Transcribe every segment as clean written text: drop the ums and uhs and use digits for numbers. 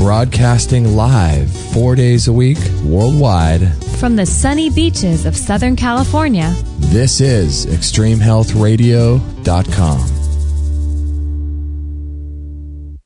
broadcasting live 4 days a week worldwide from the sunny beaches of Southern California. This is ExtremeHealthRadio.com.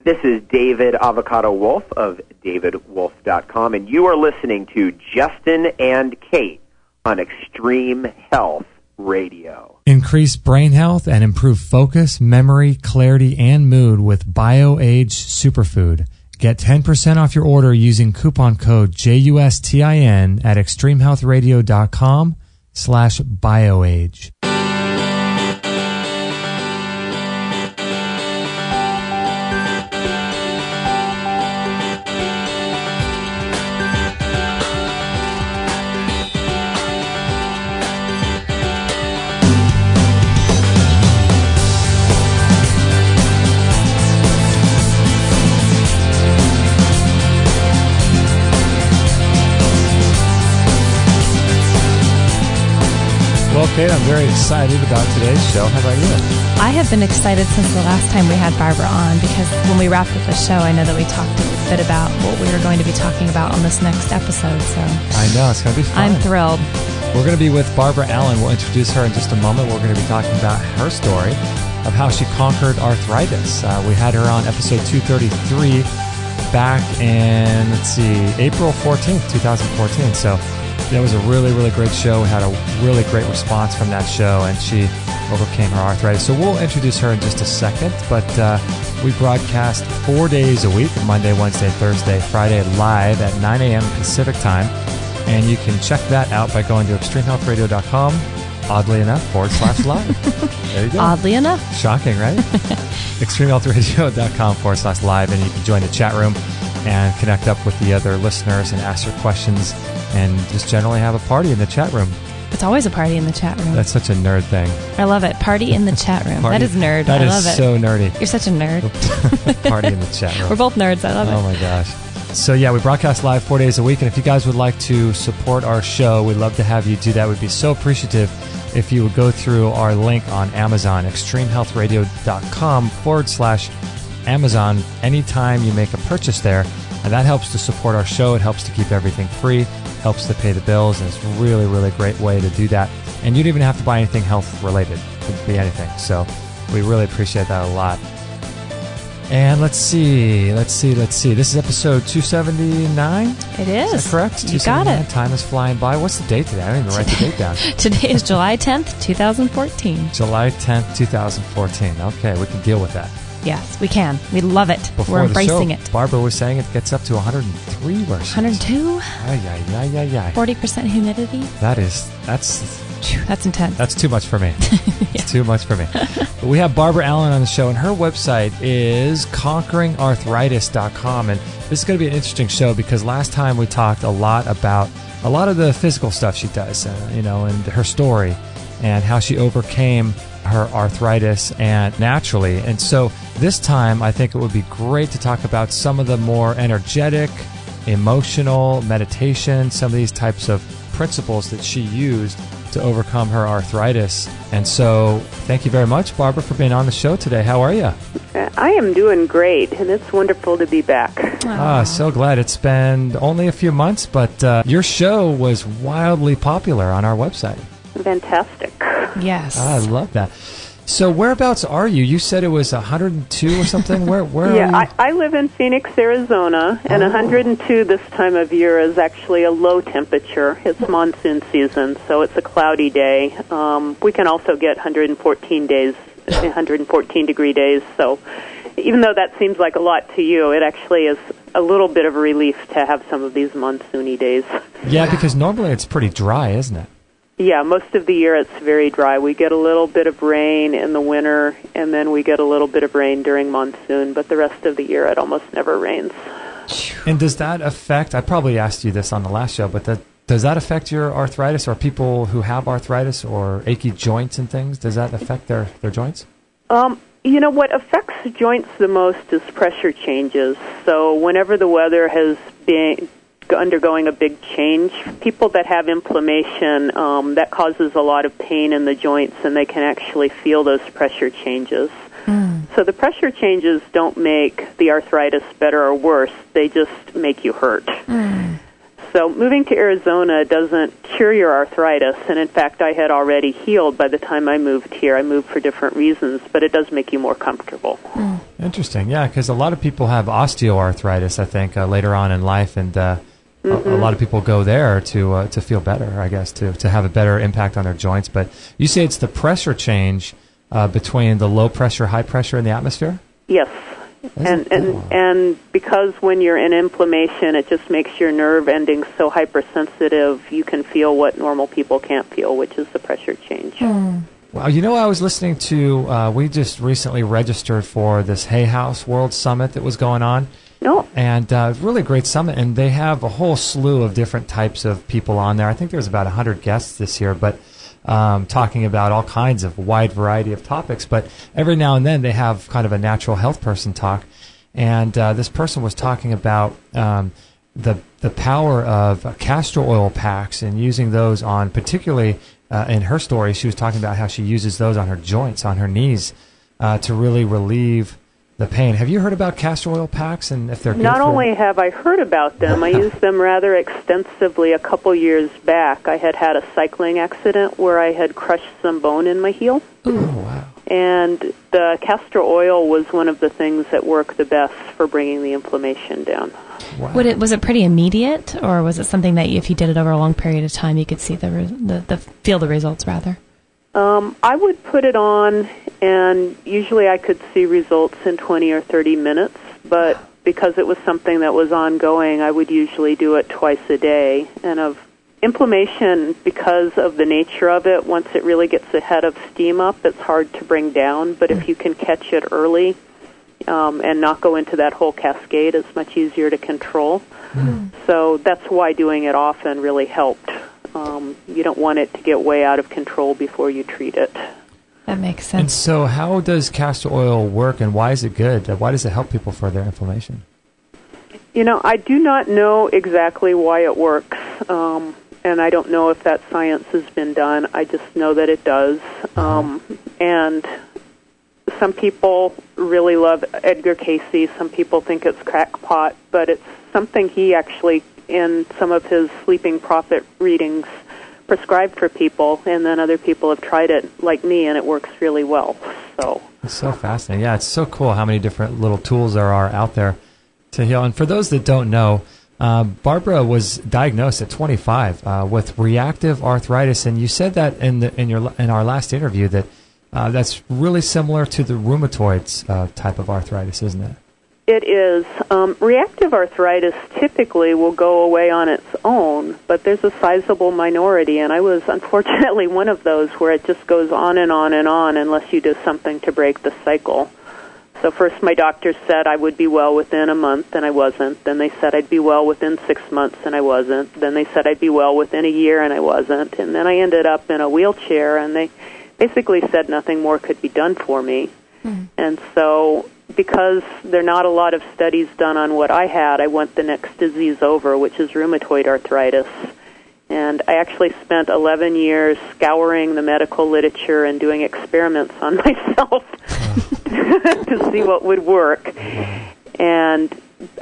This is David Avocado Wolf of DavidWolf.com, and you are listening to Justin and Kate on Extreme Health Radio. Increase brain health and improve focus, memory, clarity, and mood with BioAge Superfood. Get 10% off your order using coupon code JUSTIN at extremehealthradio.com/BioAge. Well, Kate, I'm very excited about today's show. How about you? I have been excited since the last time we had Barbara on, because when we wrapped up the show, I know that we talked a bit about what we were going to be talking about on this next episode. So I know, it's going to be fun. I'm thrilled. We're going to be with Barbara Allan. We'll introduce her in just a moment. We're going to be talking about her story of how she conquered arthritis. We had her on episode 233 back in, April 14th, 2014. So that was a really, really great show. We had a really great response from that show, and she overcame her arthritis. So we'll introduce her in just a second, but we broadcast 4 days a week, Monday, Wednesday, Thursday, Friday, live at 9 a.m. Pacific time, and you can check that out by going to extremehealthradio.com, oddly enough, /live. There you go. Oddly enough. Shocking, right? extremehealthradio.com /live, and you can join the chat room and connect up with the other listeners and ask your questions and just generally have a party in the chat room. It's always a party in the chat room. That's such a nerd thing. I love it. Party in the chat room. That is nerd. I love it. That is so nerdy. You're such a nerd. Party in the chat room. We're both nerds. I love it. Oh my gosh. So yeah, we broadcast live 4 days a week, and if you guys would like to support our show, we'd love to have you do that. We'd be so appreciative if you would go through our link on Amazon, extremehealthradio.com/Amazon, anytime you make a purchase there. And that helps to support our show. It helps to keep everything free, helps to pay the bills, and it's a really, really great way to do that. And you don't even have to buy anything health-related. It could be anything. So we really appreciate that a lot. And let's see. This is episode 279? It is. Is that correct? You got it. Time is flying by. What's the date today? I didn't even write the date down. Today is July 10th, 2014. July 10th, 2014. Okay, we can deal with that. Yes, we can. We love it. Before We're embracing it. Barbara was saying it gets up to 103 where 102? 40% humidity? That's intense. That's too much for me. Yeah. It's too much for me. But we have Barbara Allan on the show, and her website is conqueringarthritis.com. And this is going to be an interesting show because last time we talked a lot about a lot of the physical stuff she does, and her story and how she overcame her arthritis and naturally. And so this time I think it would be great to talk about some of the more energetic, emotional meditation, some of these types of principles that she used to overcome her arthritis. And so thank you very much, Barbara, for being on the show today. How are you? I am doing great, and it's wonderful to be back. So glad. It's been only a few months, but your show was wildly popular on our website. Fantastic. Yes. I love that. So whereabouts are you? You said it was 102 or something? Where are you? I live in Phoenix, Arizona, and 102 this time of year is actually a low temperature. It's monsoon season, so it's a cloudy day. We can also get 114-degree days. So even though that seems like a lot to you, it actually is a little bit of a relief to have some of these monsoony days. Yeah, because normally it's pretty dry, isn't it? Yeah, most of the year it's very dry. We get a little bit of rain in the winter, and then we get a little bit of rain during monsoon, but the rest of the year it almost never rains. And does that affect, I probably asked you this on the last show, but does that affect your arthritis or people who have arthritis or achy joints and things? Does that affect their joints? What affects joints the most is pressure changes. So whenever the weather has been undergoing a big change, people that have inflammation, that causes a lot of pain in the joints, and they can actually feel those pressure changes. So the pressure changes don't make the arthritis better or worse. They just make you hurt. So moving to Arizona doesn't cure your arthritis, and in fact, I had already healed by the time I moved here. I moved for different reasons, but it does make you more comfortable. Interesting, yeah, because a lot of people have osteoarthritis, I think, later on in life, and a lot of people go there to feel better, I guess, to have a better impact on their joints. But you say it's the pressure change between the low pressure, high pressure in the atmosphere? Yes. And because when you're in inflammation, it just makes your nerve endings so hypersensitive, you can feel what normal people can't feel, which is the pressure change. Well, you know, I was listening to, we just recently registered for this Hay House World Summit that was going on. And really great summit, and they have a whole slew of different types of people on there. I think there's about 100 guests this year, but talking about all kinds of wide variety of topics. But every now and then they have kind of a natural health person talk, and this person was talking about the power of castor oil packs and using those on, particularly in her story, she was talking about how she uses those on her joints, on her knees, to really relieve the pain. Have you heard about castor oil packs and if they're good? Not only have I heard about them, I used them rather extensively a couple years back. I had a cycling accident where I had crushed some bone in my heel. Oh, wow. And the castor oil was one of the things that worked the best for bringing the inflammation down. Wow. Was it pretty immediate, or was it something that if you did it over a long period of time, you could see feel the results rather? I would put it on, and usually I could see results in 20 or 30 minutes, but because it was something that was ongoing, I would usually do it twice a day. And of inflammation, because of the nature of it, once it really gets the head of steam up, it's hard to bring down, but if you can catch it early and not go into that whole cascade, it's much easier to control. So that's why doing it often really helped. You don't want it to get way out of control before you treat it. That makes sense. And so how does castor oil work, and why is it good? Why does it help people for their inflammation? You know, I do not know exactly why it works, and I don't know if that science has been done. I just know that it does. And some people really love Edgar Cayce. Some people think it's crackpot, but it's something he actually, in some of his Sleeping Prophet readings, prescribed for people, and then other people have tried it like me, and it works really well. So it's so fascinating. Yeah, it's so cool how many different little tools there are out there to heal. And for those that don't know, Barbara was diagnosed at 25 with reactive arthritis, and you said that in our last interview that that's really similar to the rheumatoid type of arthritis, isn't it? It is. Reactive arthritis typically will go away on its own, but there's a sizable minority, and I was unfortunately one of those where it just goes on and on and on unless you do something to break the cycle. So first my doctor said I would be well within a month, and I wasn't. Then they said I'd be well within 6 months, and I wasn't. Then they said I'd be well within a year, and I wasn't. And then I ended up in a wheelchair, and they basically said nothing more could be done for me. And so because there are not a lot of studies done on what I had, I went the next disease over, which is rheumatoid arthritis. And I actually spent 11 years scouring the medical literature and doing experiments on myself to see what would work. And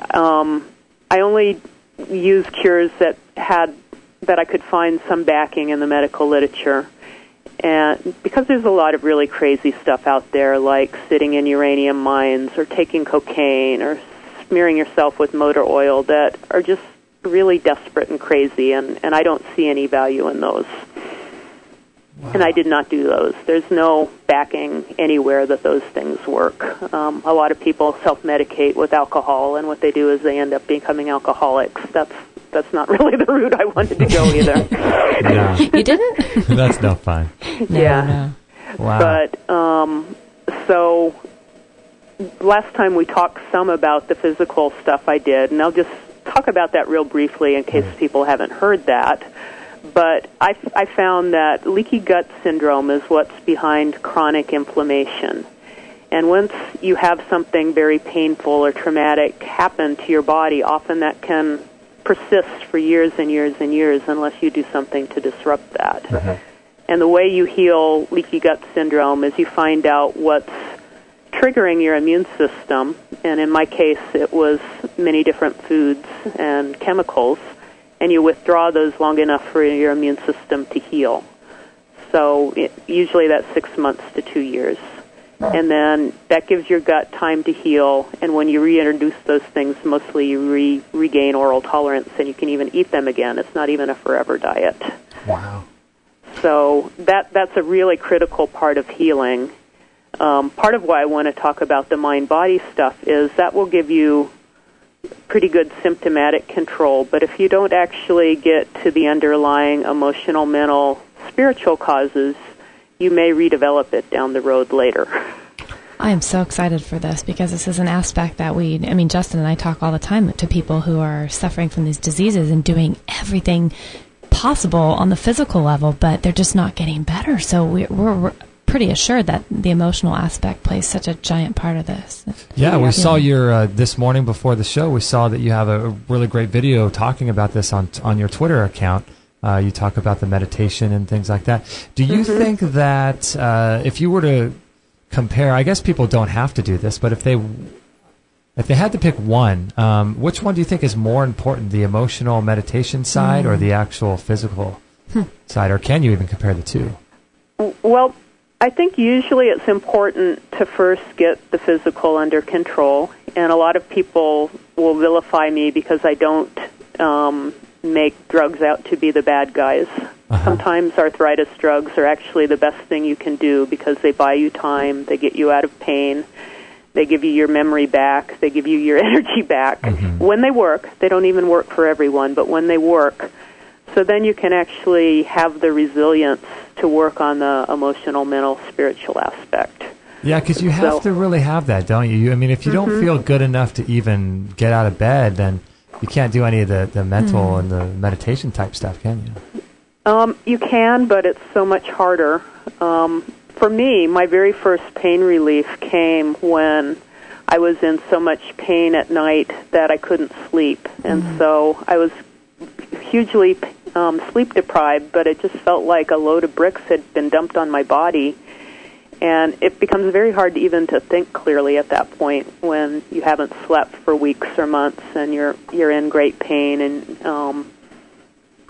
I only used cures that I could find some backing in the medical literature. And because there's a lot of really crazy stuff out there, like sitting in uranium mines or taking cocaine or smearing yourself with motor oil, that are just really desperate and crazy, and I don't see any value in those. Wow. And I did not do those. There's no backing anywhere that those things work. A lot of people self-medicate with alcohol, and what they do is they end up becoming alcoholics. That's not really the route I wanted to go either. No. You didn't? That's no fun. Yeah. No. Wow. But, so last time we talked some about the physical stuff I did, and I'll just talk about that real briefly in case people haven't heard that. But I found that leaky gut syndrome is what's behind chronic inflammation. And once you have something very painful or traumatic happen to your body, often that can persist for years and years and years unless you do something to disrupt that. And the way you heal leaky gut syndrome is you find out what's triggering your immune system, and in my case it was many different foods and chemicals, and you withdraw those long enough for your immune system to heal. So usually that's 6 months to 2 years. And then that gives your gut time to heal, and when you reintroduce those things, mostly you regain oral tolerance, and you can even eat them again. It's not even a forever diet. Wow. So that's a really critical part of healing. Part of why I want to talk about the mind-body stuff is that will give you pretty good symptomatic control, but if you don't actually get to the underlying emotional, mental, spiritual causes, you may redevelop it down the road later. I am so excited for this because this is an aspect that Justin and I talk all the time to people who are suffering from these diseases and doing everything possible on the physical level, but they're just not getting better. So we're pretty assured that the emotional aspect plays such a giant part of this. Yeah, we saw your, this morning before the show, we saw that you have a really great video talking about this on your Twitter account. You talk about the meditation and things like that. Do you think that if you were to compare, I guess people don't have to do this, but if they had to pick one, which one do you think is more important, the emotional meditation side or the actual physical side, or can you even compare the two? Well, I think usually it's important to first get the physical under control, and a lot of people will vilify me because I don't make drugs out to be the bad guys. Sometimes arthritis drugs are actually the best thing you can do because they buy you time, they get you out of pain, they give you your memory back, they give you your energy back. When they work, they don't even work for everyone, but when they work, so then you can actually have the resilience to work on the emotional, mental, spiritual aspect. Yeah, because you have to really have that, don't you? I mean, if you don't feel good enough to even get out of bed, then you can't do any of the mental and the meditation type stuff, can you? You can, but it's so much harder. For me, my very first pain relief came when I was in so much pain at night that I couldn't sleep. And so I was hugely sleep deprived, but it just felt like a load of bricks had been dumped on my body. And it becomes very hard even to think clearly at that point when you haven't slept for weeks or months and you're in great pain, and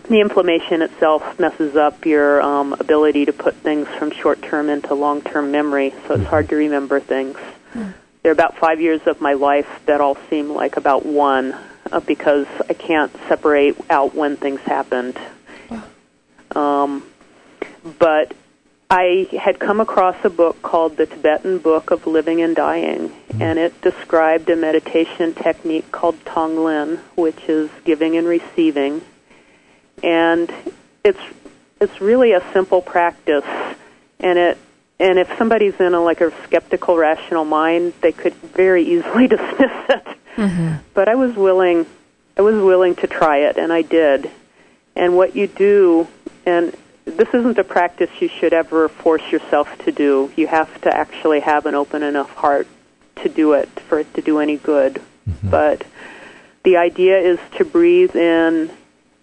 the inflammation itself messes up your ability to put things from short-term into long-term memory, so it's hard to remember things. There are about 5 years of my life that all seem like about one because I can't separate out when things happened. But I had come across a book called The Tibetan Book of Living and Dying, and it described a meditation technique called Tonglen, which is giving and receiving. And it's really a simple practice, and if somebody's in a skeptical, rational mind, they could very easily dismiss it. But I was willing to try it, and I did. And what you do, and this isn't a practice you should ever force yourself to do. You have to actually have an open enough heart to do it for it to do any good. But the idea is to breathe in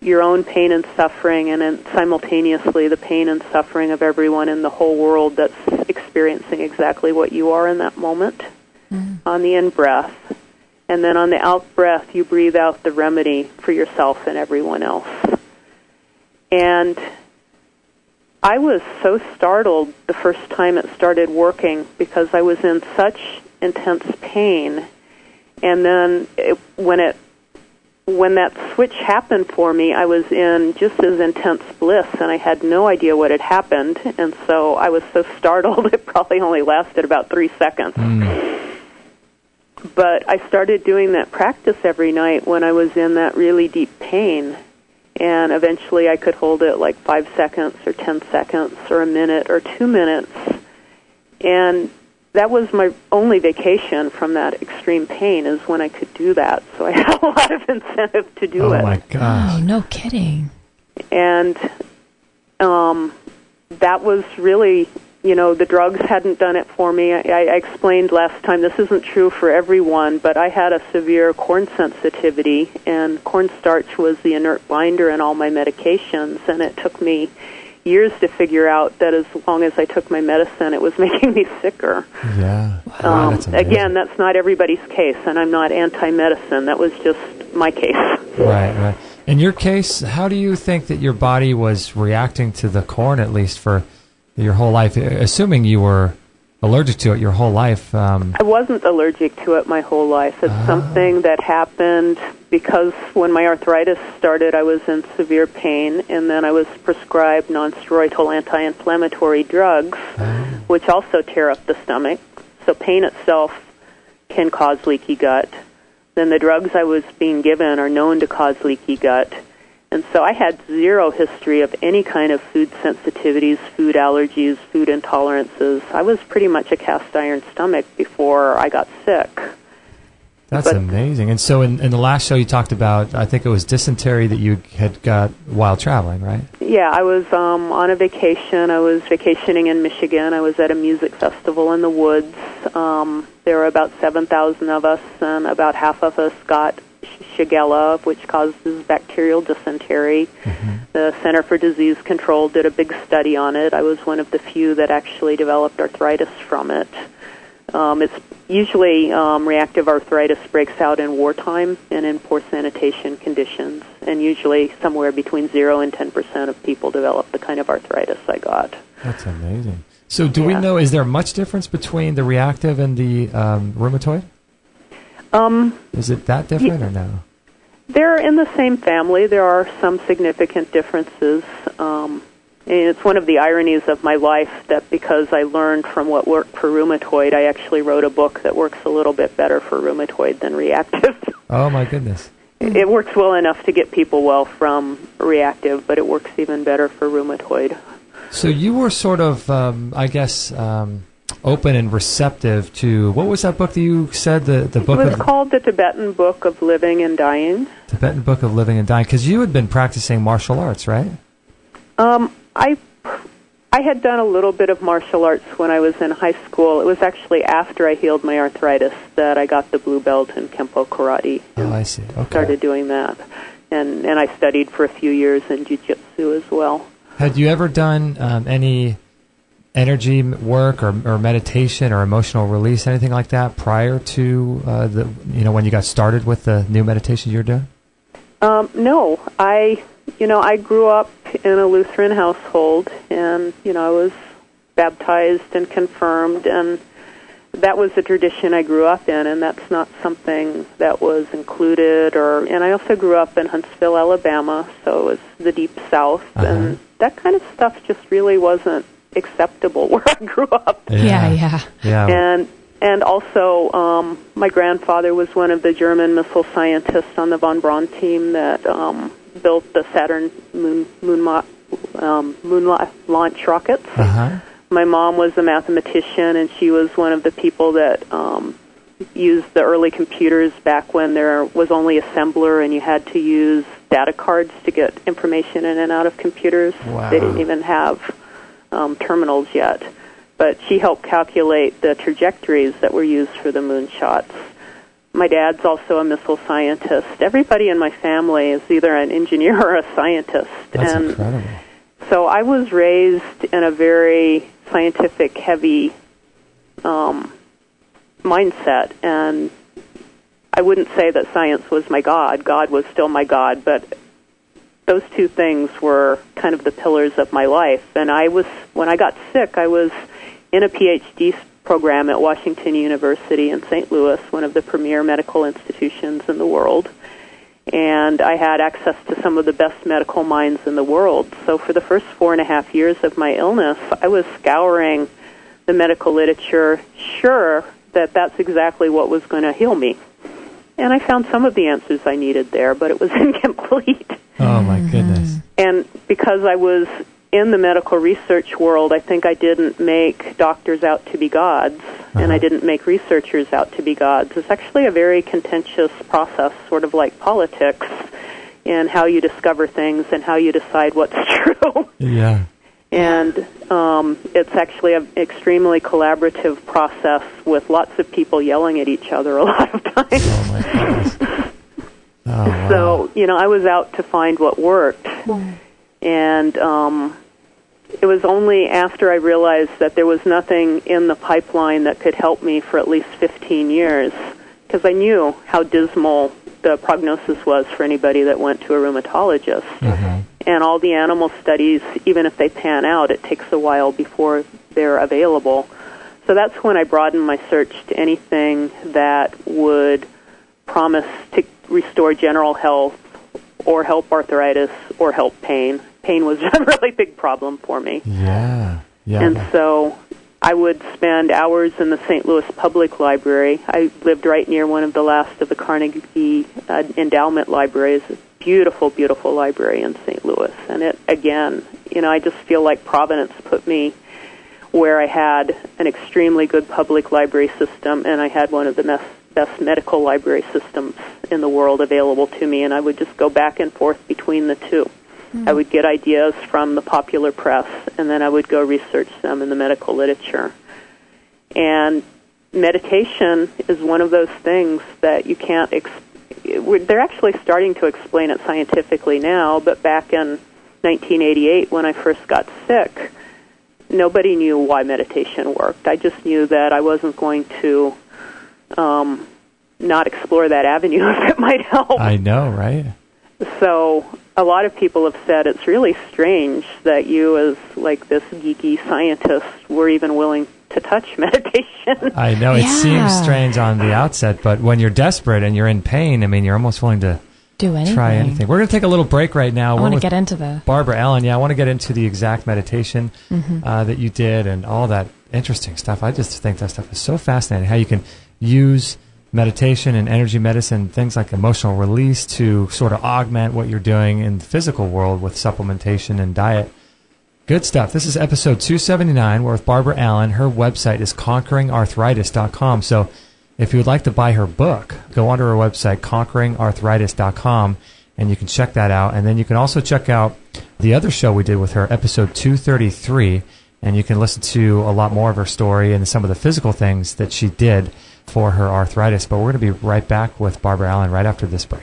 your own pain and suffering, and then simultaneously the pain and suffering of everyone in the whole world that's experiencing exactly what you are in that moment on the in-breath. And then on the out-breath, you breathe out the remedy for yourself and everyone else. And I was so startled the first time it started working because I was in such intense pain. And then when that switch happened for me, I was in just as intense bliss, and I had no idea what had happened. And so I was so startled, it probably only lasted about 3 seconds. But I started doing that practice every night when I was in that really deep pain. And eventually I could hold it 5 seconds or 10 seconds or a minute or 2 minutes. And that was my only vacation from that extreme pain, is when I could do that. So I had a lot of incentive to do it. Oh, my gosh. Oh, no kidding. And that was really, the drugs hadn't done it for me. I explained last time, this isn't true for everyone, but I had a severe corn sensitivity, and cornstarch was the inert binder in all my medications, and it took me years to figure out that as long as I took my medicine, it was making me sicker. Yeah. Wow, that's amazing. Again, that's not everybody's case, and I'm not anti-medicine. That was just my case. Right. In your case, how do you think that your body was reacting to the corn, at least for your whole life, assuming you were allergic to it your whole life? I wasn't allergic to it my whole life. It's something that happened because when my arthritis started, I was in severe pain, and then I was prescribed non-steroidal anti-inflammatory drugs, which also tear up the stomach. So pain itself can cause leaky gut. Then the drugs I was being given are known to cause leaky gut. And so I had zero history of any kind of food sensitivities, food allergies, food intolerances. I was pretty much a cast iron stomach before I got sick. That's amazing. And so in the last show you talked about, I think it was dysentery that you had got while traveling, right? Yeah, I was on a vacation. I was vacationing in Michigan. I was at a music festival in the woods. There were about 7,000 of us, and about half of us got Shigella, which causes bacterial dysentery. The Center for Disease Control did a big study on it. I was one of the few that actually developed arthritis from it. It's usually reactive arthritis breaks out in wartime and in poor sanitation conditions, and usually somewhere between 0 and 10% of people develop the kind of arthritis I got. That's amazing. So do we know, is there much difference between the reactive and the rheumatoid? Is it that different or no? They're in the same family. There are some significant differences. And it's one of the ironies of my life that because I learned from what worked for rheumatoid, I actually wrote a book that works a little bit better for rheumatoid than reactive. Oh, my goodness. It works well enough to get people well from reactive, but it works even better for rheumatoid. So you were sort of, open and receptive to, what was that book that you said, the book It was called The Tibetan Book of Living and Dying. Tibetan Book of Living and Dying, because you had been practicing martial arts, right? I had done a little bit of martial arts when I was in high school. It was actually after I healed my arthritis that I got the blue belt in Kempo Karate. Oh, I see. Okay. Started doing that. And I studied for a few years in jiu-jitsu as well. Had you ever done any energy work or meditation or emotional release, anything like that, prior to when you got started with the new meditation you're doing? No, I grew up in a Lutheran household, and I was baptized and confirmed, and that was the tradition I grew up in, and that's not something that was included. And I also grew up in Huntsville, Alabama, so it was the deep South, and that kind of stuff just really wasn't acceptable where I grew up. Yeah. And also, my grandfather was one of the German missile scientists on the von Braun team that built the Saturn moon launch rockets. My mom was a mathematician, and she was one of the people that used the early computers back when there was only assembler and you had to use data cards to get information in and out of computers. Wow. They didn't even have terminals yet. But she helped calculate the trajectories that were used for the moonshots. My dad's also a missile scientist. Everybody in my family is either an engineer or a scientist. That's incredible. So I was raised in a very scientific-heavy mindset, and I wouldn't say that science was my God. God was still my God, but those two things were kind of the pillars of my life. And when I got sick, I was in a PhD program at Washington University in St. Louis, one of the premier medical institutions in the world. And I had access to some of the best medical minds in the world. So for the first 4.5 years of my illness, I was scouring the medical literature, sure that that's exactly what was going to heal me. And I found some of the answers I needed there, but it was incomplete. Oh, my goodness. And because I was in the medical research world, I think I didn't make doctors out to be gods, and I didn't make researchers out to be gods. It's actually a very contentious process, sort of like politics, in how you discover things and how you decide what's true. Yeah. And it's actually an extremely collaborative process with lots of people yelling at each other a lot of times. Oh, my goodness. Oh, wow. So, I was out to find what worked. And it was only after I realized that there was nothing in the pipeline that could help me for at least 15 years, because I knew how dismal the prognosis was for anybody that went to a rheumatologist. Mm-hmm. And all the animal studies, even if they pan out, it takes a while before they're available. So that's when I broadened my search to anything that would promise to restore general health or help arthritis or help pain. Pain was a really big problem for me. Yeah. And so I would spend hours in the St. Louis Public Library. I lived right near one of the last of the Carnegie Endowment Libraries. Beautiful, beautiful library in St. Louis. And it, again, I just feel like Providence put me where I had an extremely good public library system, and I had one of the best medical library systems in the world available to me, and I would just go back and forth between the two. I would get ideas from the popular press, and then I would go research them in the medical literature. And meditation is one of those things that you can't they're actually starting to explain it scientifically now, but back in 1988 when I first got sick, nobody knew why meditation worked. I just knew that I wasn't going to not explore that avenue if it might help. I know, right? So a lot of people have said it's really strange that you, as like this geeky scientist, were even willing to touch meditation. I know, it seems strange on the outset, but when you're desperate and you're in pain, I mean, you're almost willing to do anything. Try anything. We're going to take a little break right now. I want to get into the Barbara Allan. Yeah, I want to get into the exact meditation that you did and all that interesting stuff. I just think that stuff is so fascinating, how you can use meditation and energy medicine, things like emotional release, to sort of augment what you're doing in the physical world with supplementation and diet. Good stuff. This is episode 279. We're with Barbara Allan. Her website is conqueringarthritis.com. So if you would like to buy her book, go onto her website, conqueringarthritis.com, and you can check that out. And then you can also check out the other show we did with her, episode 233, and you can listen to a lot more of her story and some of the physical things that she did for her arthritis. But we're going to be right back with Barbara Allan right after this break.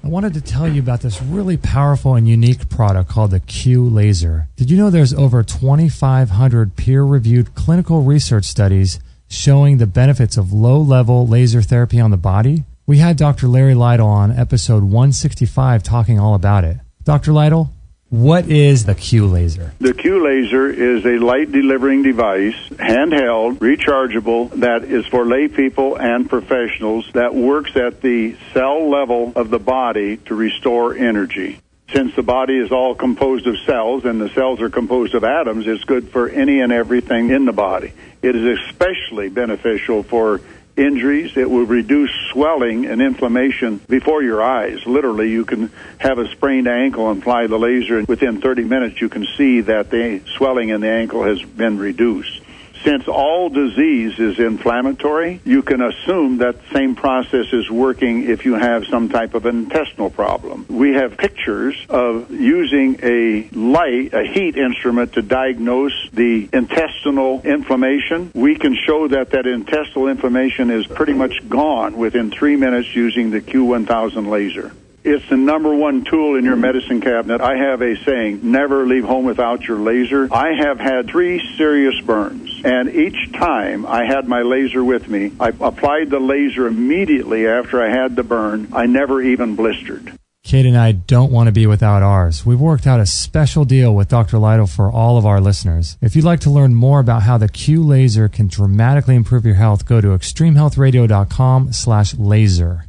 I wanted to tell you about this really powerful and unique product called the Q Laser. Did you know there's over 2,500 peer-reviewed clinical research studies showing the benefits of low-level laser therapy on the body? We had Dr. Larry Lytle on episode 165 talking all about it. Dr. Lytle, what is the Q Laser? The Q Laser is a light-delivering device, handheld, rechargeable, that is for lay people and professionals, that works at the cell level of the body to restore energy. Since the body is all composed of cells and the cells are composed of atoms, it's good for any and everything in the body. It is especially beneficial for injuries. It will reduce swelling and inflammation before your eyes. Literally, you can have a sprained ankle and apply the laser, and within 30 minutes you can see that the swelling in the ankle has been reduced. Since all disease is inflammatory, you can assume that same process is working if you have some type of intestinal problem. We have pictures of using a heat instrument to diagnose the intestinal inflammation. We can show that intestinal inflammation is pretty much gone within 3 minutes using the Q1000 laser. It's the number one tool in your medicine cabinet. I have a saying, never leave home without your laser. I have had 3 serious burns, and each time I had my laser with me, I applied the laser immediately after I had the burn. I never even blistered. Kate and I don't want to be without ours. We've worked out a special deal with Dr. Lytle for all of our listeners. If you'd like to learn more about how the Q Laser can dramatically improve your health, go to extremehealthradio.com/laser.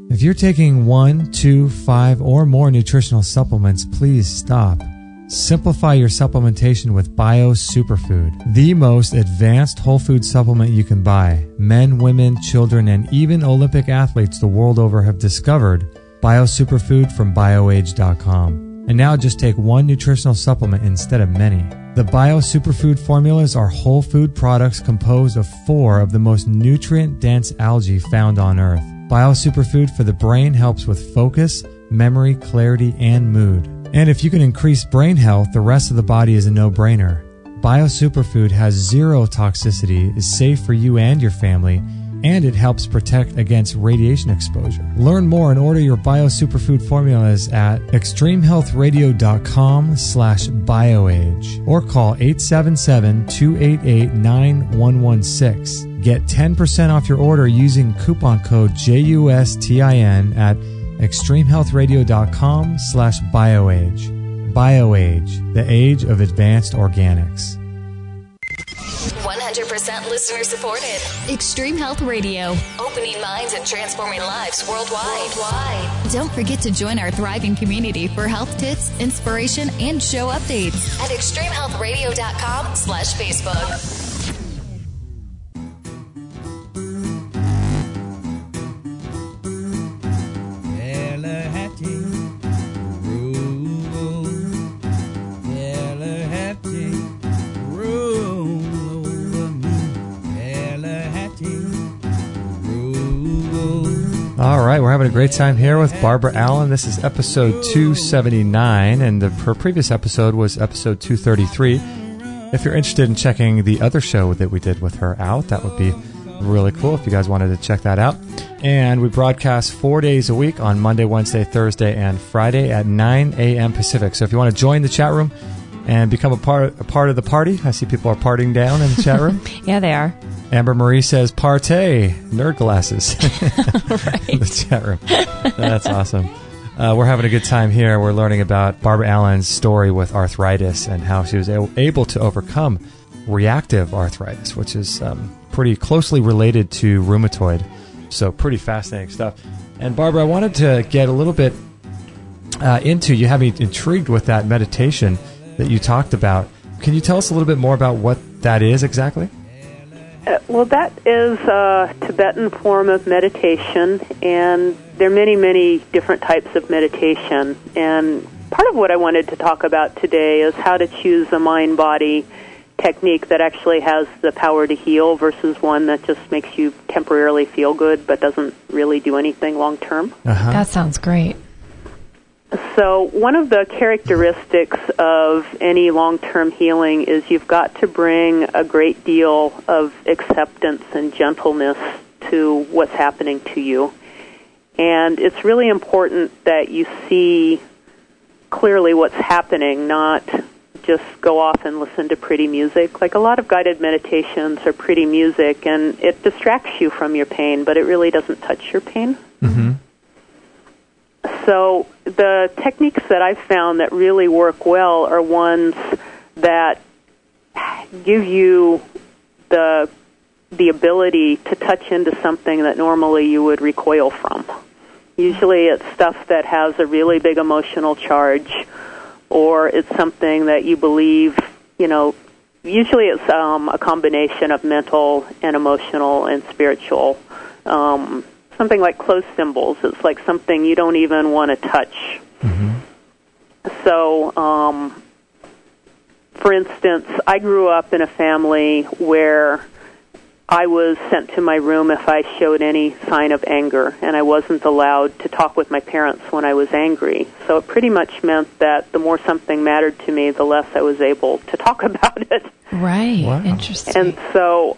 If you're taking 1, 2, 5, or more nutritional supplements, please stop. Simplify your supplementation with Bio Superfood, the most advanced whole food supplement you can buy. Men, women, children, and even Olympic athletes the world over have discovered Bio Superfood from BioAge.com. And now just take 1 nutritional supplement instead of many. The Bio Superfood formulas are whole food products composed of 4 of the most nutrient-dense algae found on Earth. Bio Superfood for the brain helps with focus, memory, clarity, and mood. And if you can increase brain health, the rest of the body is a no-brainer. Bio Superfood has 0 toxicity, is safe for you and your family, and it helps protect against radiation exposure. Learn more and order your Bio Superfood formulas at extremehealthradio.com/bioage or call 877-288-9116. Get 10% off your order using coupon code JUSTIN at extremehealthradio.com/bioage. BioAge, the age of advanced organics. 100% listener supported. Extreme Health Radio. Opening minds and transforming lives worldwide. Don't forget to join our thriving community for health tips, inspiration, and show updates at extremehealthradio.com/Facebook. All right, we're having a great time here with Barbara Allan. This is episode 279, and her previous episode was episode 233. If you're interested in checking the other show that we did with her out, that would be really cool if you guys wanted to check that out. And we broadcast 4 days a week on Monday, Wednesday, Thursday, and Friday at 9 a.m. Pacific. So if you want to join the chat room and become a part of the party, I see people are partying down in the chat room. Yeah, they are. Amber Marie says, partay, nerd glasses. Right. In the chat room. That's awesome. We're having a good time here. We're learning about Barbara Allan's story with arthritis and how she was able to overcome reactive arthritis, which is pretty closely related to rheumatoid. So pretty fascinating stuff. And Barbara, I wanted to get a little bit into, you have me intrigued with that meditation that you talked about. Can you tell us a little bit more about what that is exactly? Well, that is a Tibetan form of meditation, and there are many, many different types of meditation. And part of what I wanted to talk about today is how to choose a mind-body technique that actually has the power to heal versus one that just makes you temporarily feel good but doesn't really do anything long-term. Uh-huh. That sounds great. So one of the characteristics of any long-term healing is you've got to bring a great deal of acceptance and gentleness to what's happening to you. And it's really important that you see clearly what's happening, not just go off and listen to pretty music. Like a lot of guided meditations are pretty music, and it distracts you from your pain, but it really doesn't touch your pain. Mm-hmm. So the techniques that I've found that really work well are ones that give you the ability to touch into something that normally you would recoil from. Usually it's stuff that has a really big emotional charge, or it's something that you believe, usually it's a combination of mental and emotional and spiritual. Something like clothes symbols. It's like something you don't even want to touch. Mm-hmm. So, for instance, I grew up in a family where I was sent to my room if I showed any sign of anger, and I wasn't allowed to talk with my parents when I was angry. So it pretty much meant that the more something mattered to me, the less I was able to talk about it. Right. Wow. Interesting. And so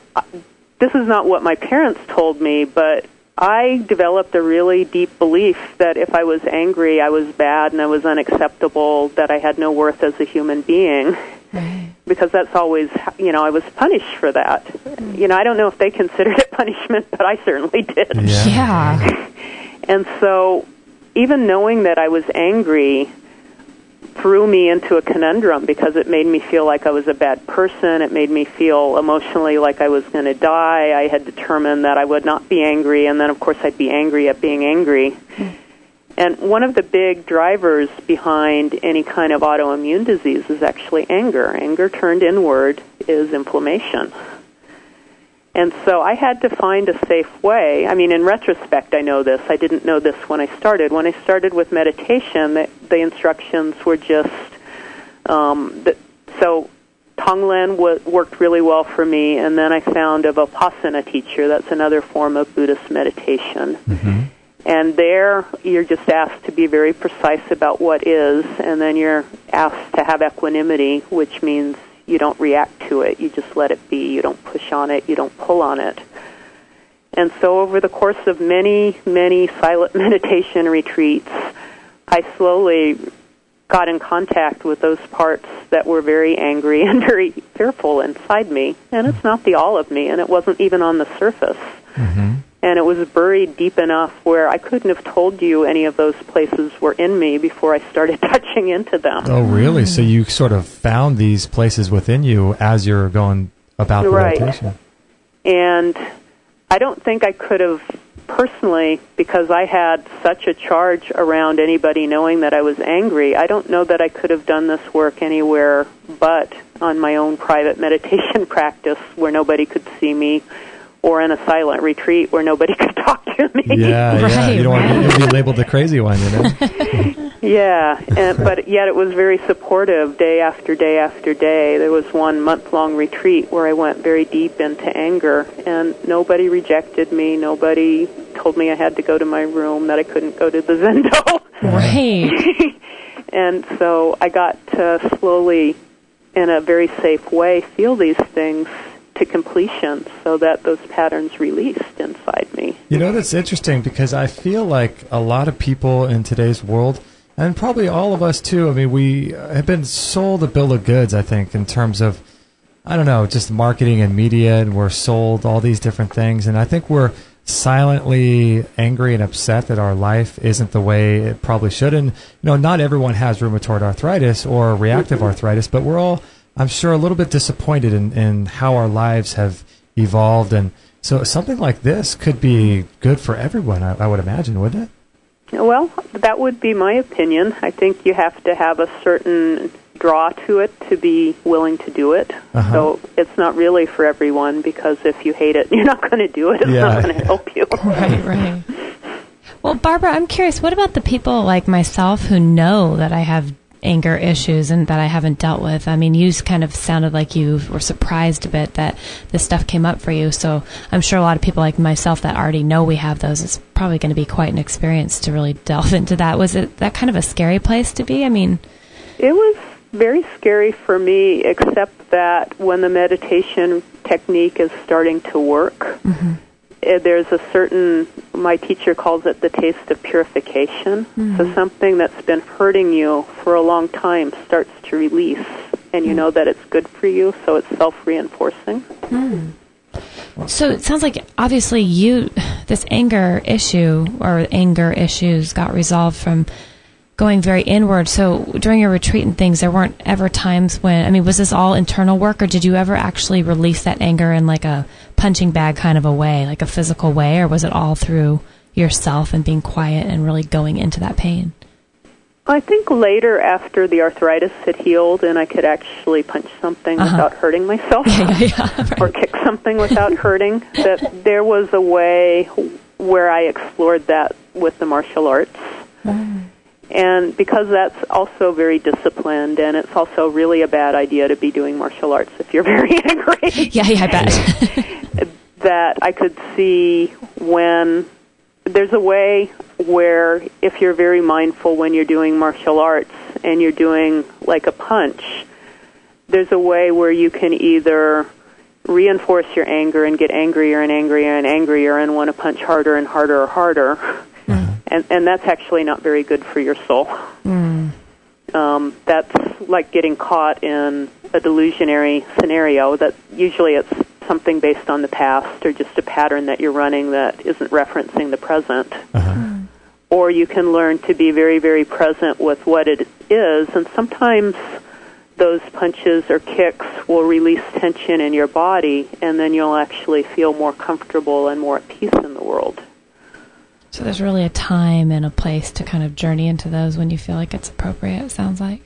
this is not what my parents told me, but I developed a really deep belief that if I was angry, I was bad and I was unacceptable, that I had no worth as a human being. Right. Because that's always, I was punished for that. I don't know if they considered it punishment, but I certainly did. Yeah. And so even knowing that I was angry threw me into a conundrum because it made me feel like I was a bad person. It made me feel emotionally like I was going to die. I had determined that I would not be angry, and then, of course, I'd be angry at being angry. And one of the big drivers behind any kind of autoimmune disease is actually anger. Anger turned inward is inflammation. And so I had to find a safe way. I mean, in retrospect, I know this. I didn't know this when I started. When I started with meditation, the instructions were just... so Tonglen worked really well for me, and then I found a Vipassana teacher. That's another form of Buddhist meditation. Mm-hmm. And there, you're just asked to be very precise about what is, and then you're asked to have equanimity, which means you don't react to it. You just let it be. You don't push on it. You don't pull on it. And so over the course of many, many silent meditation retreats, I slowly got in contact with those parts that were very angry and very fearful inside me. And it's not the all of me, and it wasn't even on the surface. Mm-hmm. And it was buried deep enough where I couldn't have told you any of those places were in me before I started touching into them. Oh, really? So you sort of found these places within you as you're going about the meditation. And I don't think I could have personally, because I had such a charge around anybody knowing that I was angry, I don't know that I could have done this work anywhere but on my own private meditation practice where nobody could see me, or in a silent retreat where nobody could talk to me. Yeah, yeah. You don't want to be labeled the crazy one, you know? Yeah, but yet it was very supportive day after day after day. There was one month-long retreat where I went very deep into anger, and nobody rejected me. Nobody told me I had to go to my room, that I couldn't go to the Zendo. Right. And so I got to slowly, in a very safe way, feel these things to completion so that those patterns released inside me. You know, that's interesting because I feel like a lot of people in today's world, and probably all of us too, I mean, we have been sold a bill of goods, I think, in terms of, I don't know, just marketing and media, and we're sold all these different things. And I think we're silently angry and upset that our life isn't the way it probably should. And, you know, not everyone has rheumatoid arthritis or reactive arthritis, but we're all, I'm sure, a little bit disappointed in how our lives have evolved. And so something like this could be good for everyone, I would imagine, wouldn't it? Well, that would be my opinion. I think you have to have a certain draw to it to be willing to do it. Uh-huh. So it's not really for everyone, because if you hate it, you're not going to do it. It's not going to help you. Right. Well, Barbara, I'm curious, what about the people like myself who know that I have anger issues and that I haven't dealt with? I mean, you kind of sounded like you were surprised a bit that this stuff came up for you. So I'm sure a lot of people like myself that already know we have those, it's probably going to be quite an experience to really delve into that. Was it that kind of a scary place to be? I mean, it was very scary for me, except that when the meditation technique is starting to work, mm-hmm. There's a certain, my teacher calls it the taste of purification. Mm-hmm. So something that's been hurting you for a long time starts to release, and you know that it's good for you, so it's self-reinforcing. Mm. So it sounds like obviously this anger issue or anger issues got resolved from going very inward. So during your retreat and things, there weren't ever times when, I mean, was this all internal work, or did you ever actually release that anger in like a punching bag kind of a way, like a physical way, or was it all through yourself and being quiet and really going into that pain? I think later, after the arthritis had healed and I could actually punch something without hurting myself, right. or kick something without hurting, that there was a way where I explored that with the martial arts. Mm. And because that's also very disciplined, and it's also really a bad idea to be doing martial arts if you're very angry. Yeah, I bet. That I could see when there's a way where if you're very mindful when you're doing martial arts and you're doing like a punch, there's a way where you can either reinforce your anger and get angrier and angrier and angrier and want to punch harder and harder or harder. And that's actually not very good for your soul. Mm. That's like getting caught in a delusionary scenario that usually it's something based on the past or just a pattern that you're running that isn't referencing the present. Or you can learn to be very, very present with what it is, and sometimes those punches or kicks will release tension in your body, and then you'll actually feel more comfortable and more at peace in the world. So there's really a time and a place to kind of journey into those when you feel like it's appropriate, it sounds like.